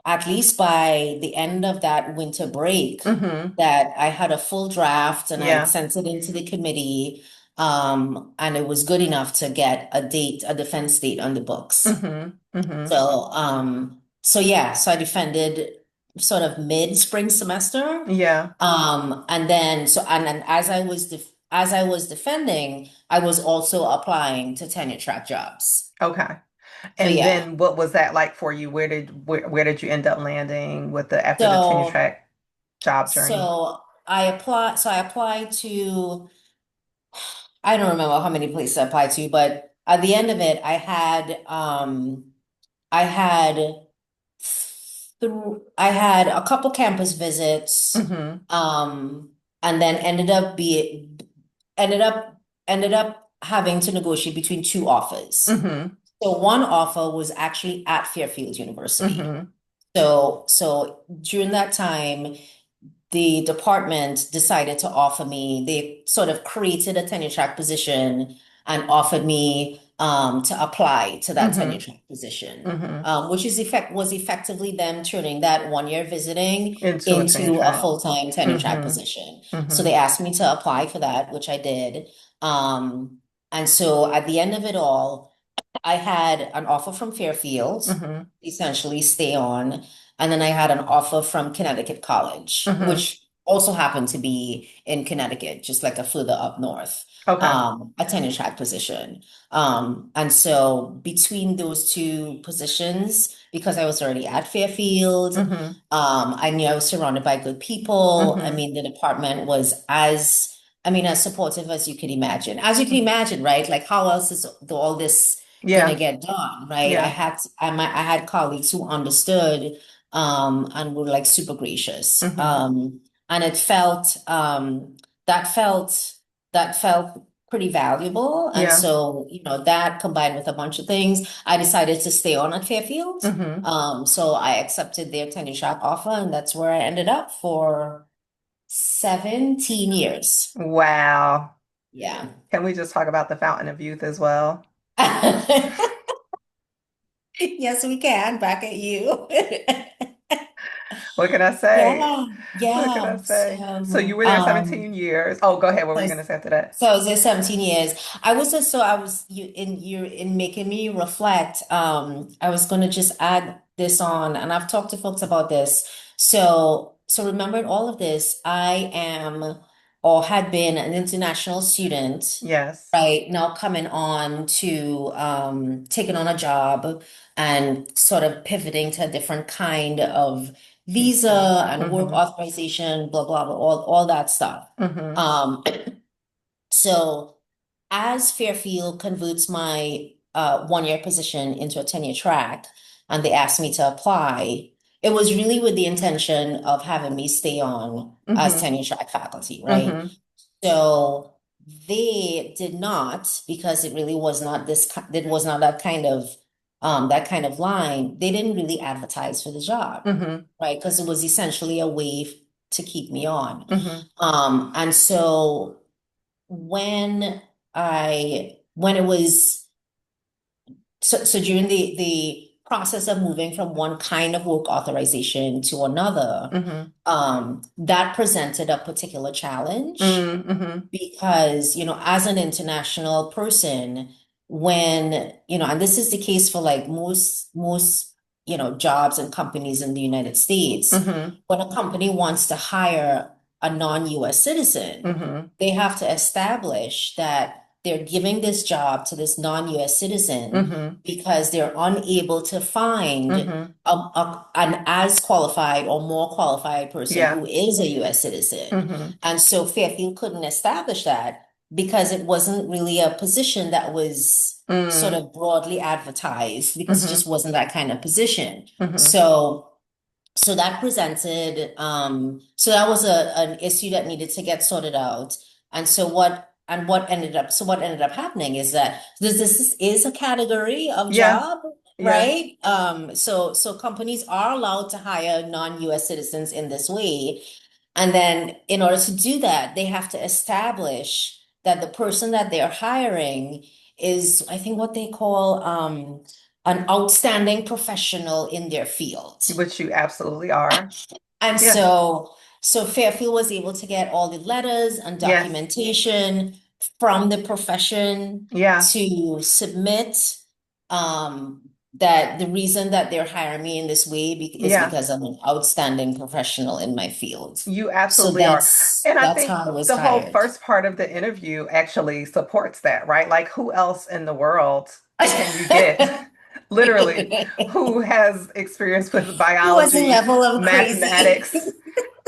at least by the end of that winter break, Hmm. that I had a full draft and I had Yeah. sent it into the committee. And it was good enough to get a defense date on the books. Hmm. Hmm. So yeah, so I defended sort of mid-spring semester. Yeah. And then as I was defending, I was also applying to tenure track jobs. Okay. So And yeah. then what was that like for you? Where did you end up landing with the after the tenure So track job journey? so I applied to, I don't remember how many places I applied to, but at the end of it, I had I had a couple campus visits, Mm-hmm. and then ended up ended up having to negotiate between two offers. Mm-hmm. So one offer was actually at Fairfield University. Mm-hmm. So during that time, the department decided to offer me, they sort of created a tenure track position and offered me to apply to that tenure Mm-hmm. track position, Mm-hmm. which was effectively them turning that 1 year visiting Into a tenure into a track. full-time tenure track Mm-hmm. position. So Mm-hmm. they asked me to apply for that, which I did. Um, and so at the end of it all, I had an offer from Fairfield, Mm-hmm. essentially stay on, and then I had an offer from Connecticut College, Mm-hmm. which also happened to be in Connecticut, just like a further up north, Okay. a tenure track position. And so between those two positions, because I was already at Fairfield, Mm-hmm. I knew I was surrounded by good people. I Mm-hmm. mean, the department was as supportive as you could imagine. As you can imagine, right? Like, how else is all this gonna Yeah. get done, right? Yeah. I had colleagues who understood and were like super gracious. Mm-hmm. And it felt that felt that felt pretty valuable. And Yeah. so, that combined with a bunch of things, I decided to stay on at Fairfield. Mm-hmm. So I accepted their tenure track offer, and that's where I ended up for 17 years. Wow. Yeah. Can we just talk about the Fountain of Youth as well? Yes, we can. Back at you. What can I say? Yeah, What can I yeah. say? So you were there 17 years. Oh, go ahead. What were So, you going to say after that? so I was there 17 years. I was in making me reflect. I was gonna just add this on, and I've talked to folks about this. So remembering all of this, I am or had been an international student, Yes. right? Now coming on to taking on a job and sort of pivoting to a different kind of Visa. visa and work Mm-hmm. authorization, blah, blah, blah, all that stuff. Mm-hmm. Um, so as Fairfield converts my 1 year position into a tenure track, and they asked me to apply, it was really with the intention of having me stay on as Mm-hmm. tenure track faculty, right? Mm-hmm. So they did not, because it really was not it was not that kind of line. They didn't really advertise for the job, Mm-hmm. right? Because it was essentially a way to keep me on. Mm-hmm. And so when when it was so during the process of moving from one kind of work authorization to another, Mm-hmm. that presented a particular challenge Mm-hmm. because, as an international person, when, and this is the case for like most, jobs and companies in the United States, Mm-hmm. when a company wants to hire a non-US citizen, Mm-hmm. they have to establish that they're giving this job to this non-US citizen Mm-hmm. because they're unable to find Mm-hmm. an as qualified or more qualified person Yeah. who is a US citizen. Mm-hmm. And so Fairfield couldn't establish that because it wasn't really a position that was sort Mm-hmm. of broadly advertised because it Mm-hmm. just wasn't that kind of position. Mm-hmm. So that presented, so that was an issue that needed to get sorted out. And what ended up happening is that this is a category of Yeah. job, Yeah. right? So companies are allowed to hire non-US citizens in this way. And then in order to do that, they have to establish that the person that they're hiring is, I think, what they call an outstanding professional in their field. Which you absolutely are. And Yeah. so Fairfield was able to get all the letters and Yes. documentation from the profession Yeah. to submit that the reason that they're hiring me in this way is Yeah. because I'm an outstanding professional in my field. You So absolutely are. And I that's think how I was the whole hired. first part of the interview actually supports that, right? Like, who else in the world can you get? literally, who has experience with Who was a biology, level of crazy? mathematics,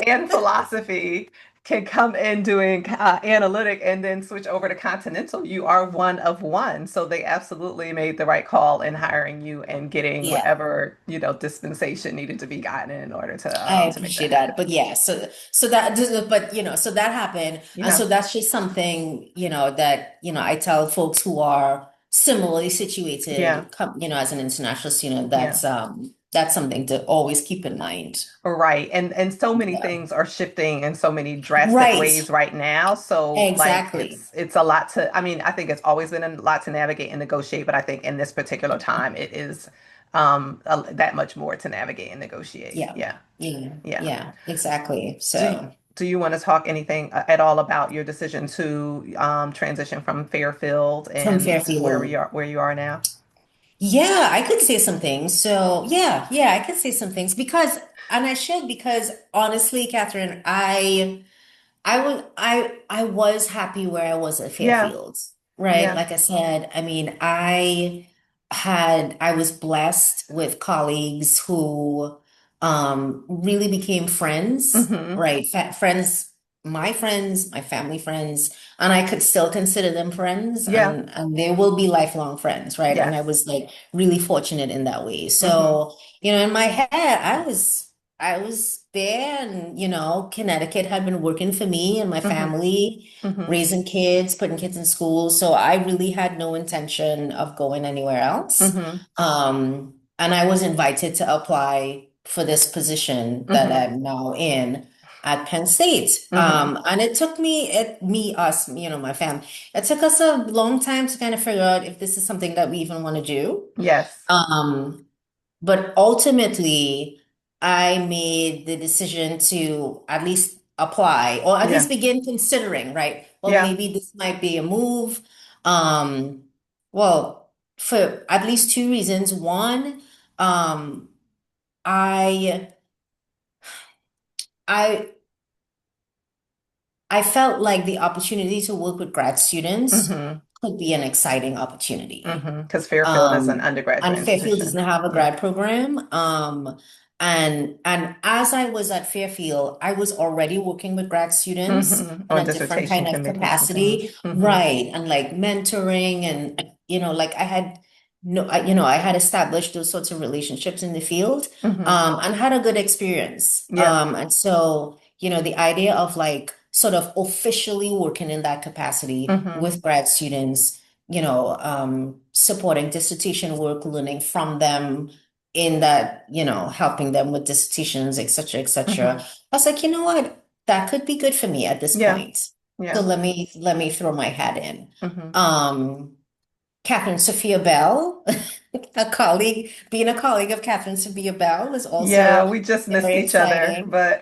and philosophy can come in doing analytic and then switch over to Continental. You are one of one. So they absolutely made the right call in hiring you and getting Yeah. whatever, dispensation needed to be gotten in order I to make that appreciate that. happen. But yeah, so that but so that happened. And Yeah. so that's just something, that, I tell folks who are similarly Yeah. situated, as an international student, Yeah. that's something to always keep in mind. Right. And so many Yeah. things are shifting in so many drastic Right. ways right now. So like Exactly. it's a lot to I mean, I think it's always been a lot to navigate and negotiate, but I think in this particular time it is that much more to navigate and negotiate. Yeah. Yeah. Yeah. Yeah. Yeah. Exactly. Do So do you want to talk anything at all about your decision to transition from Fairfield from and Fairfield. where you are now? Yeah, I could say some things. So yeah, I could say some things and I should, because honestly, Catherine, I was happy where I was at Yeah. Fairfield, right? Yeah. Like I said, I mean, I was blessed with colleagues who really became friends, Mm-hmm. right? Friends, my family friends, and I could still consider them friends, Yeah. and they will be lifelong friends, right? And I Yes. was like really fortunate in that way. Mm-hmm. So, in my head, I was there, and Connecticut had been working for me and my Mm-hmm. family, Mm-hmm. raising kids, putting kids in school. So I really had no intention of going anywhere else. Mm-hmm. And I was invited to apply for this position that Mm-hmm. I'm now in at Penn State. Mm-hmm. And it took us, my family, it took us a long time to kind of figure out if this is something that we even want to do. Yes. Um, but ultimately, I made the decision to at least apply, or at least Yeah. begin considering, right? Well, Yeah. maybe this might be a move. Um, well, for at least two reasons. One, um, I I I felt like the opportunity to work with grad students Mm-hmm. could be an exciting opportunity. Mm-hmm. Because Fairfield is an And undergraduate Fairfield institution. doesn't have a Yeah. grad program. And as I was at Fairfield, I was already working with grad students Mm-hmm. in On a different dissertation kind of committees and things. capacity, Mm-hmm. right? And like mentoring, and like I had no, I had established those sorts of relationships in the field, Mm-hmm. and had a good experience. Yeah. And so, the idea of like sort of officially working in that capacity Mm-hmm. with grad students, supporting dissertation work, learning from them in that, helping them with dissertations, et cetera, et cetera. Mm-hmm. I was like, you know what? That could be good for me at this Yeah. point. So Yeah. let me throw my hat in. Mm-hmm. Um, Catherine Sophia Bell, being a colleague of Catherine Sophia Bell is Yeah, also we just missed very each other, exciting. but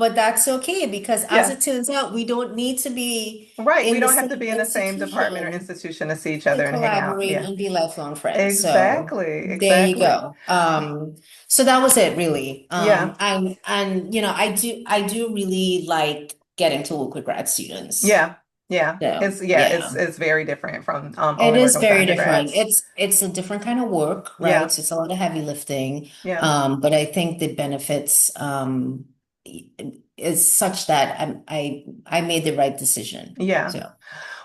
But that's okay, because as yeah. it turns out, we don't need to be Right. We in the don't have to same be in the same department or institution institution to see each to other and hang out. collaborate Yeah. and be lifelong friends. So Exactly. there you Exactly. go. So that was it really. Yeah. And I do really like getting to work with grad students. Yeah. Yeah. So It's yeah. very different from It only is working with the very different. undergrads. It's a different kind of work, right? Yeah. So it's a lot of heavy lifting. Yeah. But I think the benefits is such that I made the right decision. Yeah. So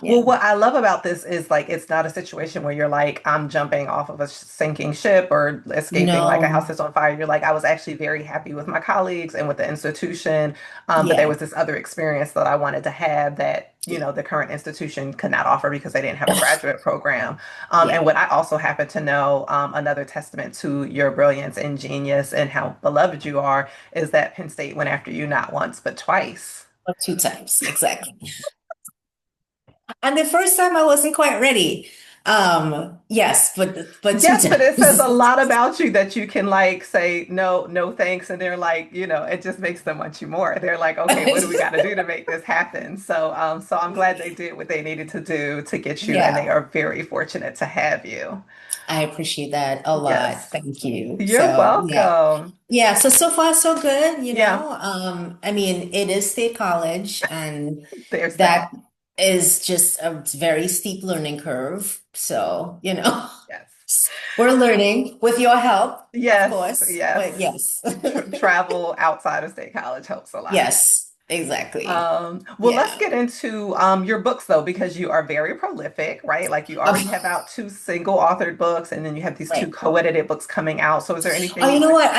Well, yeah. what I love about this is like it's not a situation where you're like, I'm jumping off of a sinking ship or escaping like a house No. that's on fire. You're like, I was actually very happy with my colleagues and with the institution. But there Yeah. was this other experience that I wanted to have that, the current institution could not offer because they didn't have a graduate program. And Yeah. what I also happen to know, another testament to your brilliance and genius and how beloved you are, is that Penn State went after you not once, but twice. Or two times, exactly. And the first time I wasn't quite ready. Yes, but two Yes, but it says a times. lot about you that you can like say no, no thanks, and they're like, it just makes them want you more. They're like, okay, what do we got to do to make this happen? So I'm glad they did what they needed to do to get you, and they Yeah, are very fortunate to have you. I appreciate that a lot. Yes, Thank you. you're So yeah. welcome. Yeah, so far so good, Yeah, I mean, it is State College, and there's that. that is just a very steep learning curve. So, Yes. We're learning with your help, of Yes, course, but yes. yes. Travel outside of State College helps a lot. Yes, exactly. Well, let's Yeah. get into your books though, because you are very prolific, right? Like you Okay. already have out two single authored books, and then you have these two Right. co-edited books coming out. So, is there Oh, you anything? know what?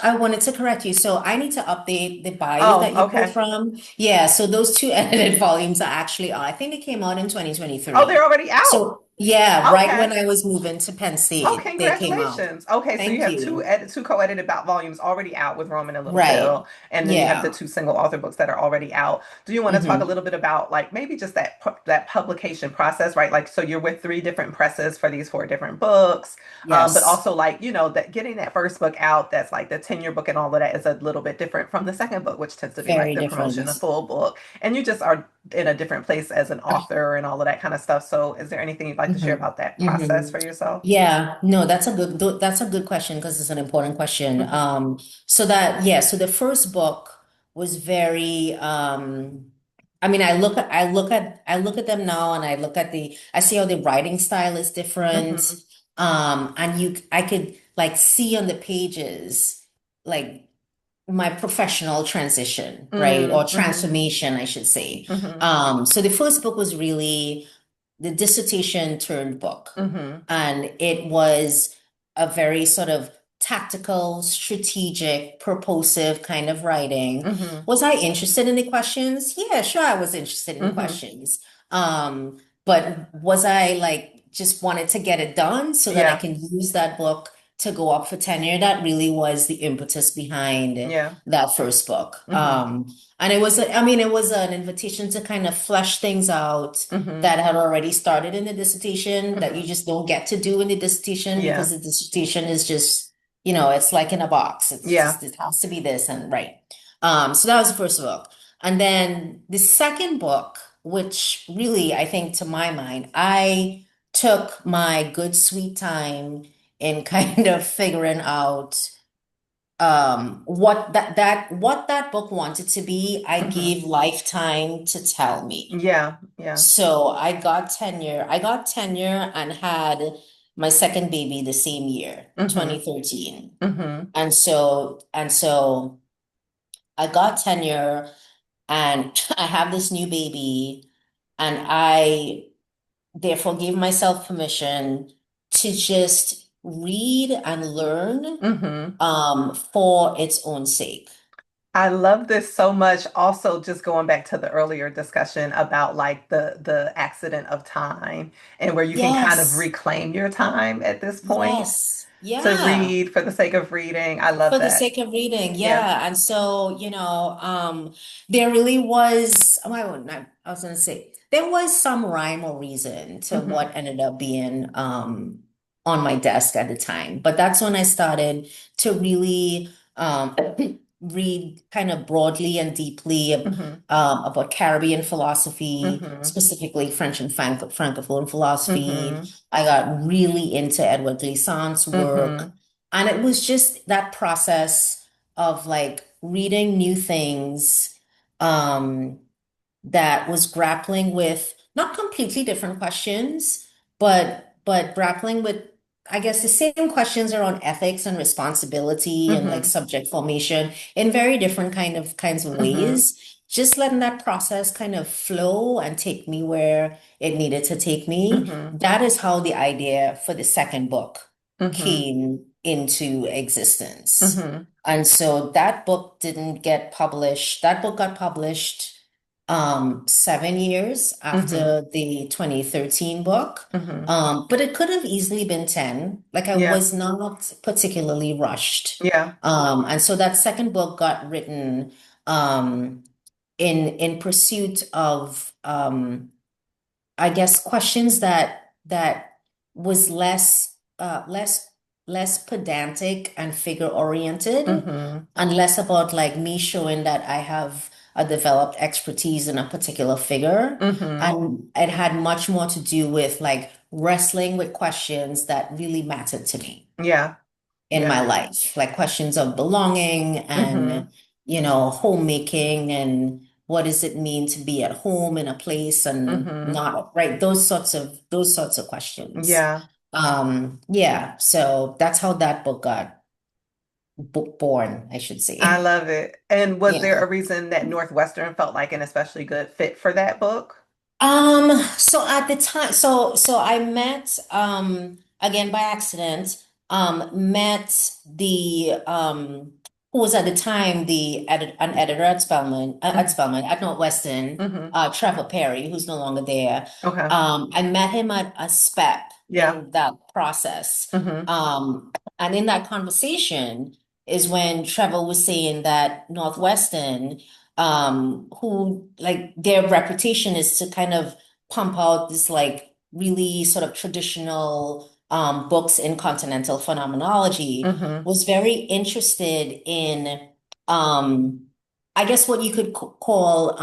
I wanted to correct you. So I need to update the bio Oh, that you pulled okay. from. Yeah, so those two edited volumes are actually, I think they came out in Oh, they're 2023. already out. So yeah, right Okay. when I was moving to Penn Oh, State, they came out. congratulations. Okay, so you Thank have two you. two co-edited volumes already out with Rowman and Right. Littlefield, and then you have the Yeah. two single author books that are already out. Do you want to talk a Hmm. little bit about like maybe just that publication process, right? Like so you're with three different presses for these four different books, but Yes. also like that getting that first book out, that's like the tenure book and all of that is a little bit different from the second book, which tends to be like Very the promotion, the different. full book, and you just are in a different place as an author and all of that kind of stuff. So, is there anything you'd like to share Hmm. about that process Hmm. for yourself? Yeah, no, that's a good question because it's an important question. Hmm. So that yeah, so the first book was very I mean I look at them now and I see how the writing style is different. Hmm. And I could like see on the pages like my professional transition, right? Or Hmm. transformation, I should say. Hmm. So the first book was really the dissertation turned book. Hmm. And it was a very sort of tactical, strategic, purposive kind of writing. Hmm. Was I interested in the questions? Yeah, sure, I was interested in the Hmm. questions. But was I like just wanted to get it done so that I Yeah. can use that book to go up for tenure? That really was the impetus behind Yeah. that first book. Hmm. And it was, I mean, it was an invitation to kind of flesh things out Hmm. that had already started in the dissertation that you Hmm. just don't get to do in the dissertation because Yeah. the dissertation is just, it's like in a box. It's Yeah. just, it has to be this and right. So that was the first book. And then the second book, which really, I think to my mind, I took my good sweet time in kind of figuring out what that book wanted to be. I Hmm. gave lifetime to tell me. Yeah. Yeah. So I got tenure and had my second baby the same year, Hmm. 2013. Hmm. And so I got tenure and I have this new baby and I therefore gave myself permission to just read and learn Hmm. for its own sake. I love this so much. Also, just going back to the earlier discussion about like the accident of time and where you can kind of Yes. reclaim your time at this point Yes. to Yeah. read for the sake of reading. I love For the that. sake of reading, Yeah. yeah. And so, there really was, oh, I was gonna say, there was some rhyme or reason to Hmm. what ended up being on my desk at the time. But that's when I started to really read kind of broadly and deeply Hmm. about Caribbean philosophy, Hmm. specifically French and Francophone philosophy. Hmm. I got really into Edward Glissant's work. Hmm. And it was just that process of like reading new things um, that was grappling with not completely different questions, but grappling with, I guess, the same questions around ethics and responsibility and like Hmm. subject formation in very different kinds of Hmm. ways. Just letting that process kind of flow and take me where it needed to take me. Hmm. That is how the idea for the second book Hmm. came into existence. Hmm. And so that book didn't get published. That book got published 7 years Hmm. after the 2013 book. Hmm. But it could have easily been 10. Like I Yeah. was not particularly rushed. Yeah. And so that second book got written um, in pursuit of I guess questions that was less pedantic and figure oriented Hmm. and less about like me showing that I have a developed expertise in a particular figure. Hmm. And it had much more to do with like wrestling with questions that really mattered to me Yeah. in Yeah. my life, like questions of belonging Hmm. and, homemaking and what does it mean to be at home in a place and Hmm. not, right? Those sorts of questions. Yeah. Yeah, so that's how that book got born, I should I say. love it. And was there Yeah. a reason that Northwestern felt like an especially good fit for that book? So at the time, so I met again by accident, met the who was at the time an editor at Mm-hmm. at Northwestern, Mm-hmm. Trevor Perry, who's no longer there. Okay. I met him at a SPEP Yeah. in that process. Mm-hmm. And in that conversation is when Trevor was saying that Northwestern who like their reputation is to kind of pump out this like really sort of traditional books in continental phenomenology, Mm-hmm. was very interested in um, I guess what you could call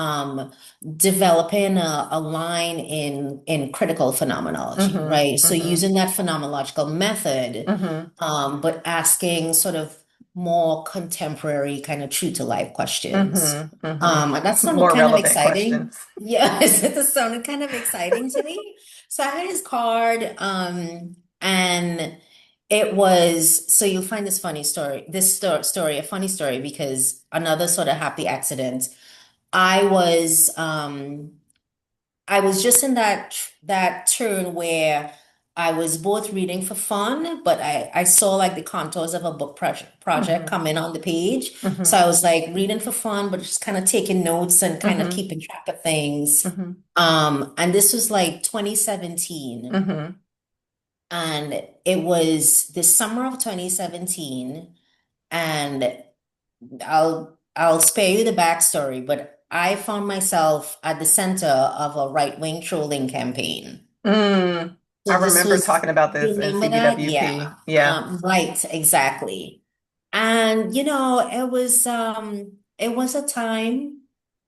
developing a line in critical phenomenology, Mm-hmm. right? So Mm-hmm. using that phenomenological method, Mm-hmm. but asking sort of more contemporary kind of true to life questions. Mm-hmm. Mm-hmm. And that sounded More kind of relevant exciting. questions. Yes, it sounded kind of exciting to me. So I had his card, and it was, so you'll find this funny story, story, a funny story, because another sort of happy accident. I was, um, I was just in that turn where I was both reading for fun, but I saw like the contours of a book project Mm-hmm. come in on the page. So Mm-hmm. I was like reading for fun, but just kind of taking notes and kind of Mm-hmm. keeping track of things. Mm-hmm. And this was like 2017, Mm-hmm. and it was the summer of 2017, and I'll spare you the backstory, but I found myself at the center of a right-wing trolling campaign. Mm. I So this remember was, talking about you this in remember that? Yeah. CBWP. Yeah. Right, exactly. And it was a time,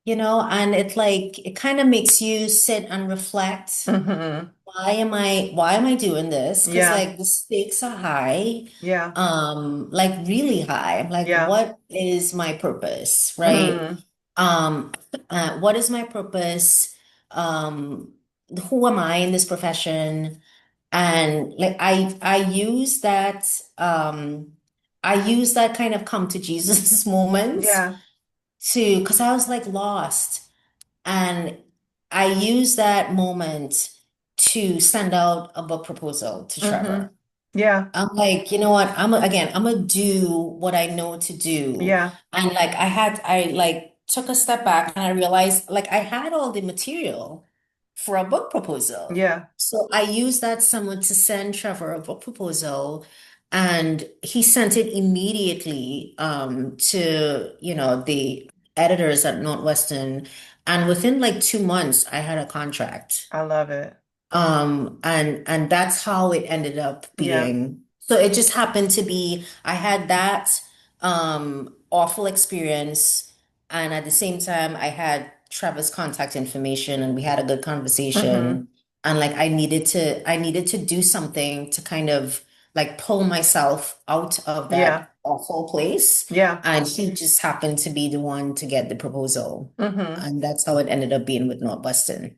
and it like it kind of makes you sit and reflect. Mm-hmm. Why am I doing this? Because Yeah. like the stakes are high, Yeah. like really high. Like, Yeah. what is my purpose, right? Mm. Um, what is my purpose? Um, who am I in this profession? And like I use that kind of come to Jesus moment Yeah. because I was like lost. And I use that moment to send out a book proposal to Mm-hmm. Trevor. Yeah. I'm like, you know what? I'm gonna do what I know to do. Yeah. And like I like took a step back and I realized like I had all the material for a book proposal. Yeah. So I used that summer to send Trevor a book proposal, and he sent it immediately to, the editors at Northwestern. And within like 2 months, I had a contract. I love it. And that's how it ended up Yeah. being. So it just happened to be I had that awful experience, and at the same time I had Trevor's contact information, and we had a good Mm-hmm. conversation. And like I needed to do something to kind of like pull myself out of Yeah. that awful place. Yeah. And he just happened to be the one to get the proposal. Mm-hmm. And that's how it ended up being with Northwestern.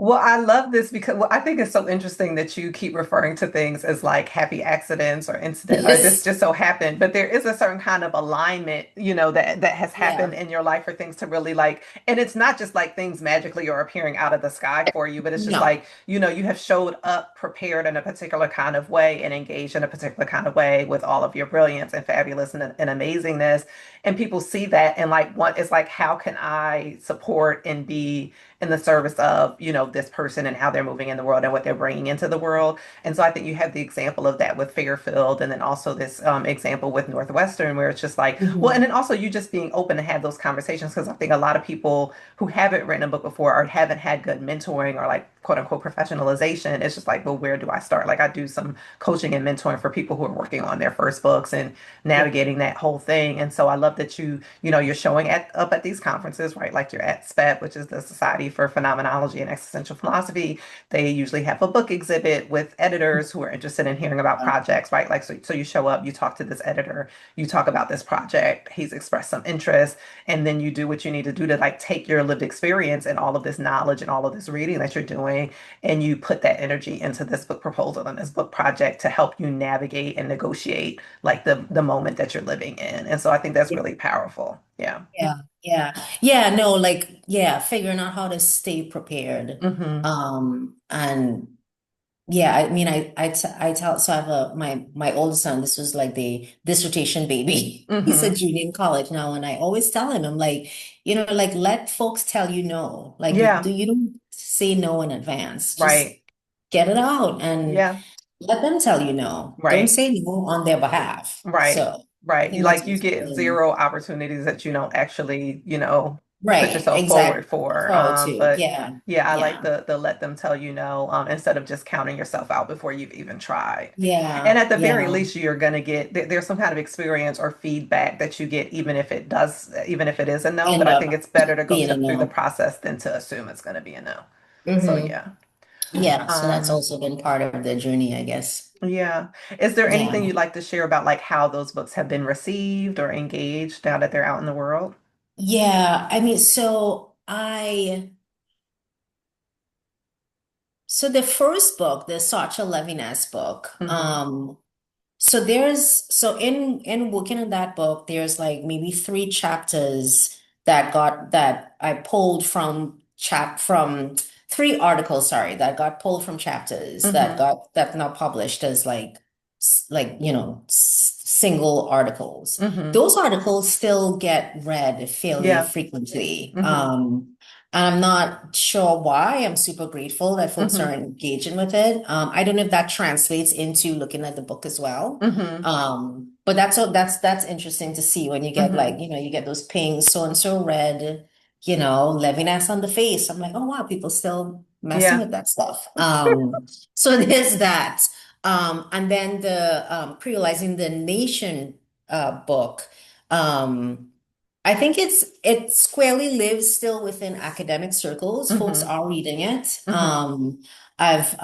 Well, I love this because well, I think it's so interesting that you keep referring to things as like happy accidents or incident or this just so happened. But there is a certain kind of alignment, that has happened Yeah. in your life for things to really like, and it's not just like things magically are appearing out of the sky for you, but it's just No. like, you have showed up prepared in a particular kind of way and engaged in a particular kind of way with all of your brilliance and fabulous and amazingness. And people see that and like what it's like, how can I support and be in the service of this person and how they're moving in the world and what they're bringing into the world. And so I think you have the example of that with Fairfield, and then also this example with Northwestern, where it's just like, well, and Mhm. then also you just being open to have those conversations, because I think a lot of people who haven't written a book before or haven't had good mentoring or like quote unquote professionalization, it's just like, well, where do I start? Like I do some coaching and mentoring for people who are working on their first books and Yeah. navigating that whole thing. And so I love that you're showing up at these conferences, right? Like you're at SPEP, which is the Society for Phenomenology and Continental Philosophy, they usually have a book exhibit with editors who are interested in hearing about projects, right? Like, so you show up, you talk to this editor, you talk about this project, he's expressed some interest, and then you do what you need to do to like take your lived experience and all of this knowledge and all of this reading that you're doing, and you put that energy into this book proposal and this book project to help you navigate and negotiate like the moment that you're living in. And so I think that's really powerful. Yeah. Yeah, yeah, no, like, yeah, figuring out how to stay prepared. Hmm. And yeah, I mean, I tell, so I have my oldest son, this was like the dissertation baby. He's a Hmm. junior in college now, and I always tell him, I'm like, like, let folks tell you no. Like, Yeah. you don't say no in advance. Just Right. get it out and Yeah. let them tell you no. Don't Right. say no on their behalf. Right. So I Right. You think that's like you also get been zero opportunities that you don't actually, put right, yourself forward exactly. for. Forward to, But yeah, yeah, I like yeah, the let them tell you no, instead of just counting yourself out before you've even tried. And yeah, at the very yeah. least, you're gonna get there's some kind of experience or feedback that you get, even if it is a no. But End I think up it's better to go being to a through the no. process than to assume it's gonna be a no. So Hmm. yeah. Yeah, so that's Um, also been part of the journey, I guess. yeah. Is there anything Yeah. you'd like to share about like how those books have been received or engaged now that they're out in the world? Yeah, I mean, so the first book, the Sartre Levinas book, Mm-hmm. so in working on that book, there's like maybe three chapters that I pulled from three articles, sorry, that got pulled from chapters Mm-hmm. that not published as like single articles. Mm-hmm. Those articles still get read fairly Yeah. frequently. Mm-hmm. I'm not sure why. I'm super grateful that folks are Mm-hmm. engaging with it. I don't know if that translates into looking at the book as well. Mm-hmm. But that's interesting to see when you get Mm-hmm. like, you get those pings, so and so read, Levinas on the face. I'm like, oh wow, people still messing Yeah. with that stuff. So there's that. And then the Creolizing the Nation book. Um, I think it squarely lives still within academic circles. Folks Mm-hmm. are reading it. Mm-hmm. I've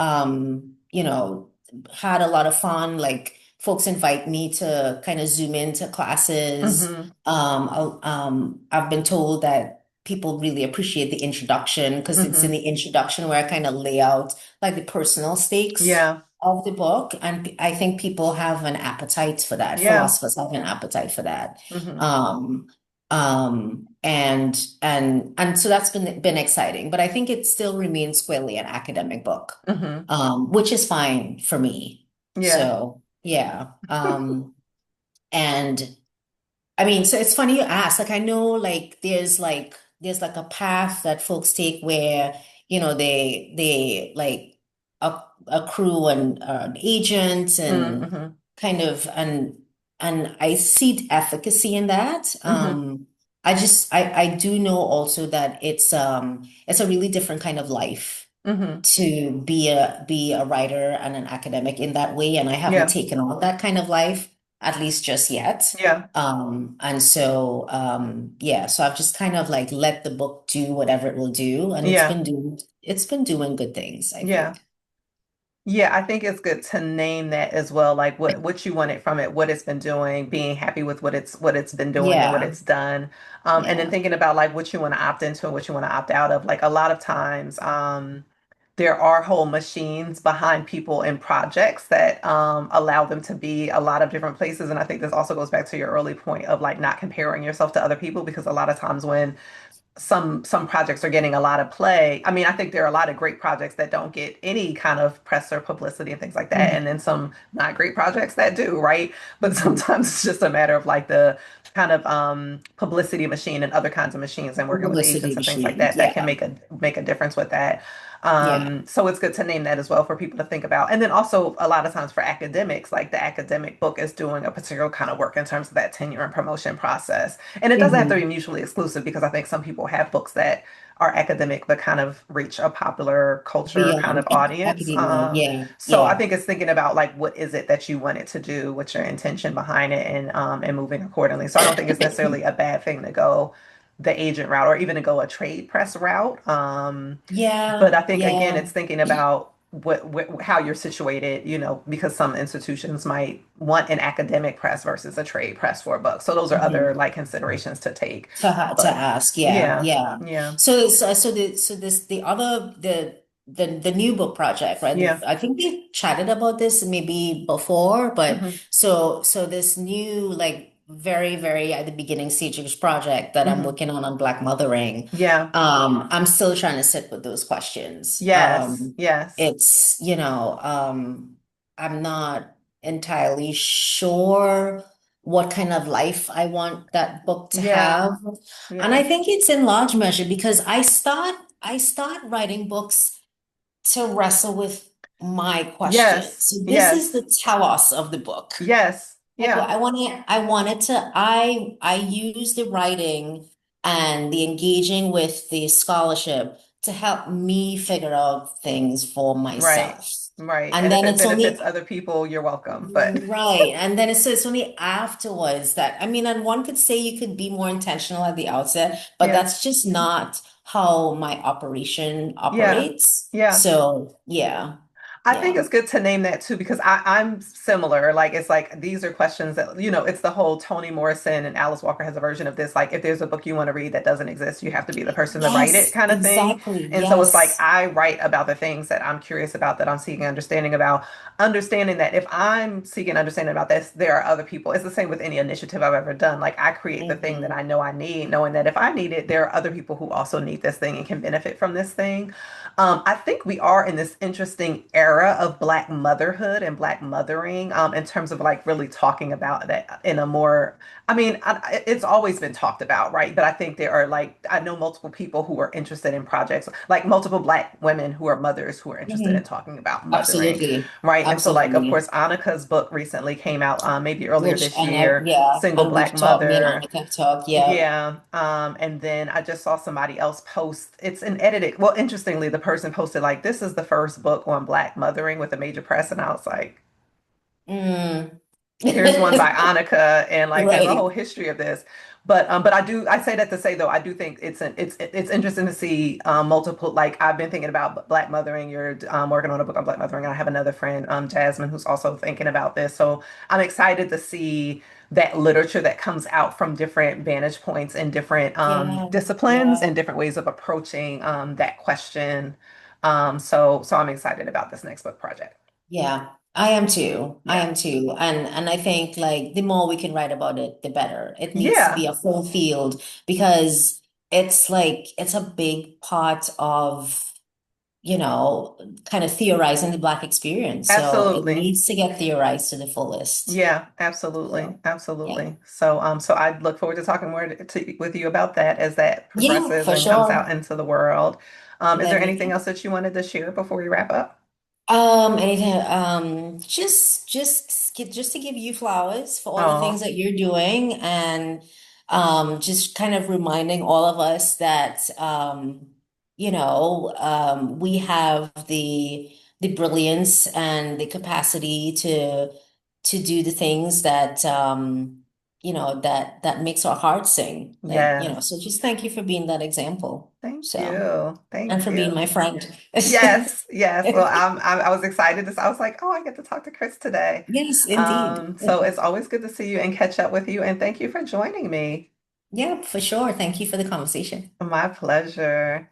had a lot of fun. Like folks invite me to kind of zoom into classes. Mm-hmm. I've been told that people really appreciate the introduction because it's in Mm-hmm. the introduction where I kind of lay out like the personal stakes Yeah. of the book, and I think people have an appetite for that. Yeah. Philosophers have an appetite for that. Mm-hmm. Um, and so that's been exciting, but I think it still remains squarely an academic book, Mm-hmm. which is fine for me. Yeah. So yeah. And I mean, so it's funny you ask. Like I know there's like a path that folks take where, they like accrue an agent and Mm-hmm. kind of and I see efficacy in that. Mm-hmm. I do know also that it's a really different kind of life Mm-hmm. to be a writer and an academic in that way, and I haven't Yeah. taken on that kind of life, at least just yet. Yeah. And so yeah, so I've just kind of like let the book do whatever it will do, and Yeah. it's been doing good things, I Yeah. think. Yeah, I think it's good to name that as well, like what you wanted from it, what it's been doing, being happy with what it's been doing and what Yeah, it's done. And then yeah. thinking about like what you want to opt into and what you want to opt out of. Like a lot of times, there are whole machines behind people and projects that allow them to be a lot of different places. And I think this also goes back to your early point of like not comparing yourself to other people, because a lot of times when some projects are getting a lot of play. I mean, I think there are a lot of great projects that don't get any kind of press or publicity and things like that, and then Mhm, some not great projects that do, right? But mhm. sometimes it's just a matter of like the kind of publicity machine and other kinds of machines and working with Publicity agents and things like machine. that that can Yeah, make a difference with that. yeah. So it's good to name that as well for people to think about. And then also a lot of times for academics, like the academic book is doing a particular kind of work in terms of that tenure and promotion process. And it doesn't have to be Hmm. mutually exclusive, because I think some people have books that are academic but kind of reach a popular culture kind of Beyond audience. academia. Yeah, So I yeah. think it's thinking about like what is it that you want it to do, what's your intention behind it, and moving accordingly. So I don't think it's necessarily a bad thing to go the agent route or even to go a trade press route. But I Yeah, think again, yeah. it's thinking about how you're situated, because some institutions might want an academic press versus a trade press for a book. So those are other Mhm. like considerations to take. To But ask, yeah, yeah, yeah. yeah, The new book project, right? yeah. I think we chatted about this maybe before, but Hmm. so this new like very at the beginning stages project that I'm Hmm. working on Black Mothering. Yeah. I'm still trying to sit with those questions. Yes. Yes. It's, I'm not entirely sure what kind of life I want that book to Yeah. have. And I Yeah. think it's in large measure because I start writing books to wrestle with my questions. Yes. So this is Yes. the telos of the book. Yes. Like Yeah. I wanted to, I use the writing and the engaging with the scholarship to help me figure out things for Right. myself. Right. And And if then it it's benefits only other people, you're welcome. But right. And then it's only afterwards that, I mean, and one could say you could be more intentional at the outset, but yeah. that's just not how my operation Yeah. operates. Yeah. So yeah, I think yeah. it's good to name that too because I'm similar. Like it's like these are questions that it's the whole Toni Morrison and Alice Walker has a version of this. Like if there's a book you want to read that doesn't exist, you have to be the person to write it Yes, kind of thing. exactly. And so it's like Yes. I write about the things that I'm curious about, that I'm seeking understanding about, understanding that if I'm seeking understanding about this, there are other people. It's the same with any initiative I've ever done. Like I create the thing that I Hmm. know I need, knowing that if I need it, there are other people who also need this thing and can benefit from this thing. I think we are in this interesting era of Black motherhood and Black mothering, in terms of like really talking about that in a more, I mean, it's always been talked about, right? But I think there are like, I know multiple people who are interested in projects, like multiple Black women who are mothers who are interested in Hmm. talking about mothering, Absolutely. right? And so, like, of Absolutely. course, Annika's book recently came out, maybe earlier Which this and I year, yeah, Single and Black we've talked, me and Mother. Annika have talked, yeah. Yeah. And then I just saw somebody else post, it's an edited. Well, interestingly, the person posted like, this is the first book on Black mothering with a major press. And I was like, Mm. here's one by Annika, and like there's a whole Right. history of this. But I say that to say though, I do think it's interesting to see multiple, like I've been thinking about Black mothering. You're working on a book on Black mothering, and I have another friend, Jasmine, who's also thinking about this. So I'm excited to see that literature that comes out from different vantage points and different Yeah. disciplines Yeah. and different ways of approaching that question. So I'm excited about this next book project. Yeah. I am too. I Yeah. am too. And I think like the more we can write about it, the better. It needs to be Yeah, a full field because it's a big part of, kind of theorizing the Black experience. So it absolutely. needs to get theorized to the fullest. Yeah, absolutely. So yeah. Absolutely. So I look forward to talking more with you about that as that Yeah, progresses for and comes out sure. into the world. Is there Then we anything else can. that you wanted to share before we wrap up? Anything, just to give you flowers for all the things Oh, that you're doing and just kind of reminding all of us that we have the brilliance and the capacity to do the things that that makes our hearts sing. Like, yes. so just thank you for being that example. Thank So, you. and Thank for being you. my friend. Yes, yes. Well, I was excited. I was like, oh, I get to talk to Kris today. Yes, indeed. So it's always good to see you and catch up with you. And thank you for joining me. Yeah, for sure. Thank you for the conversation. My pleasure.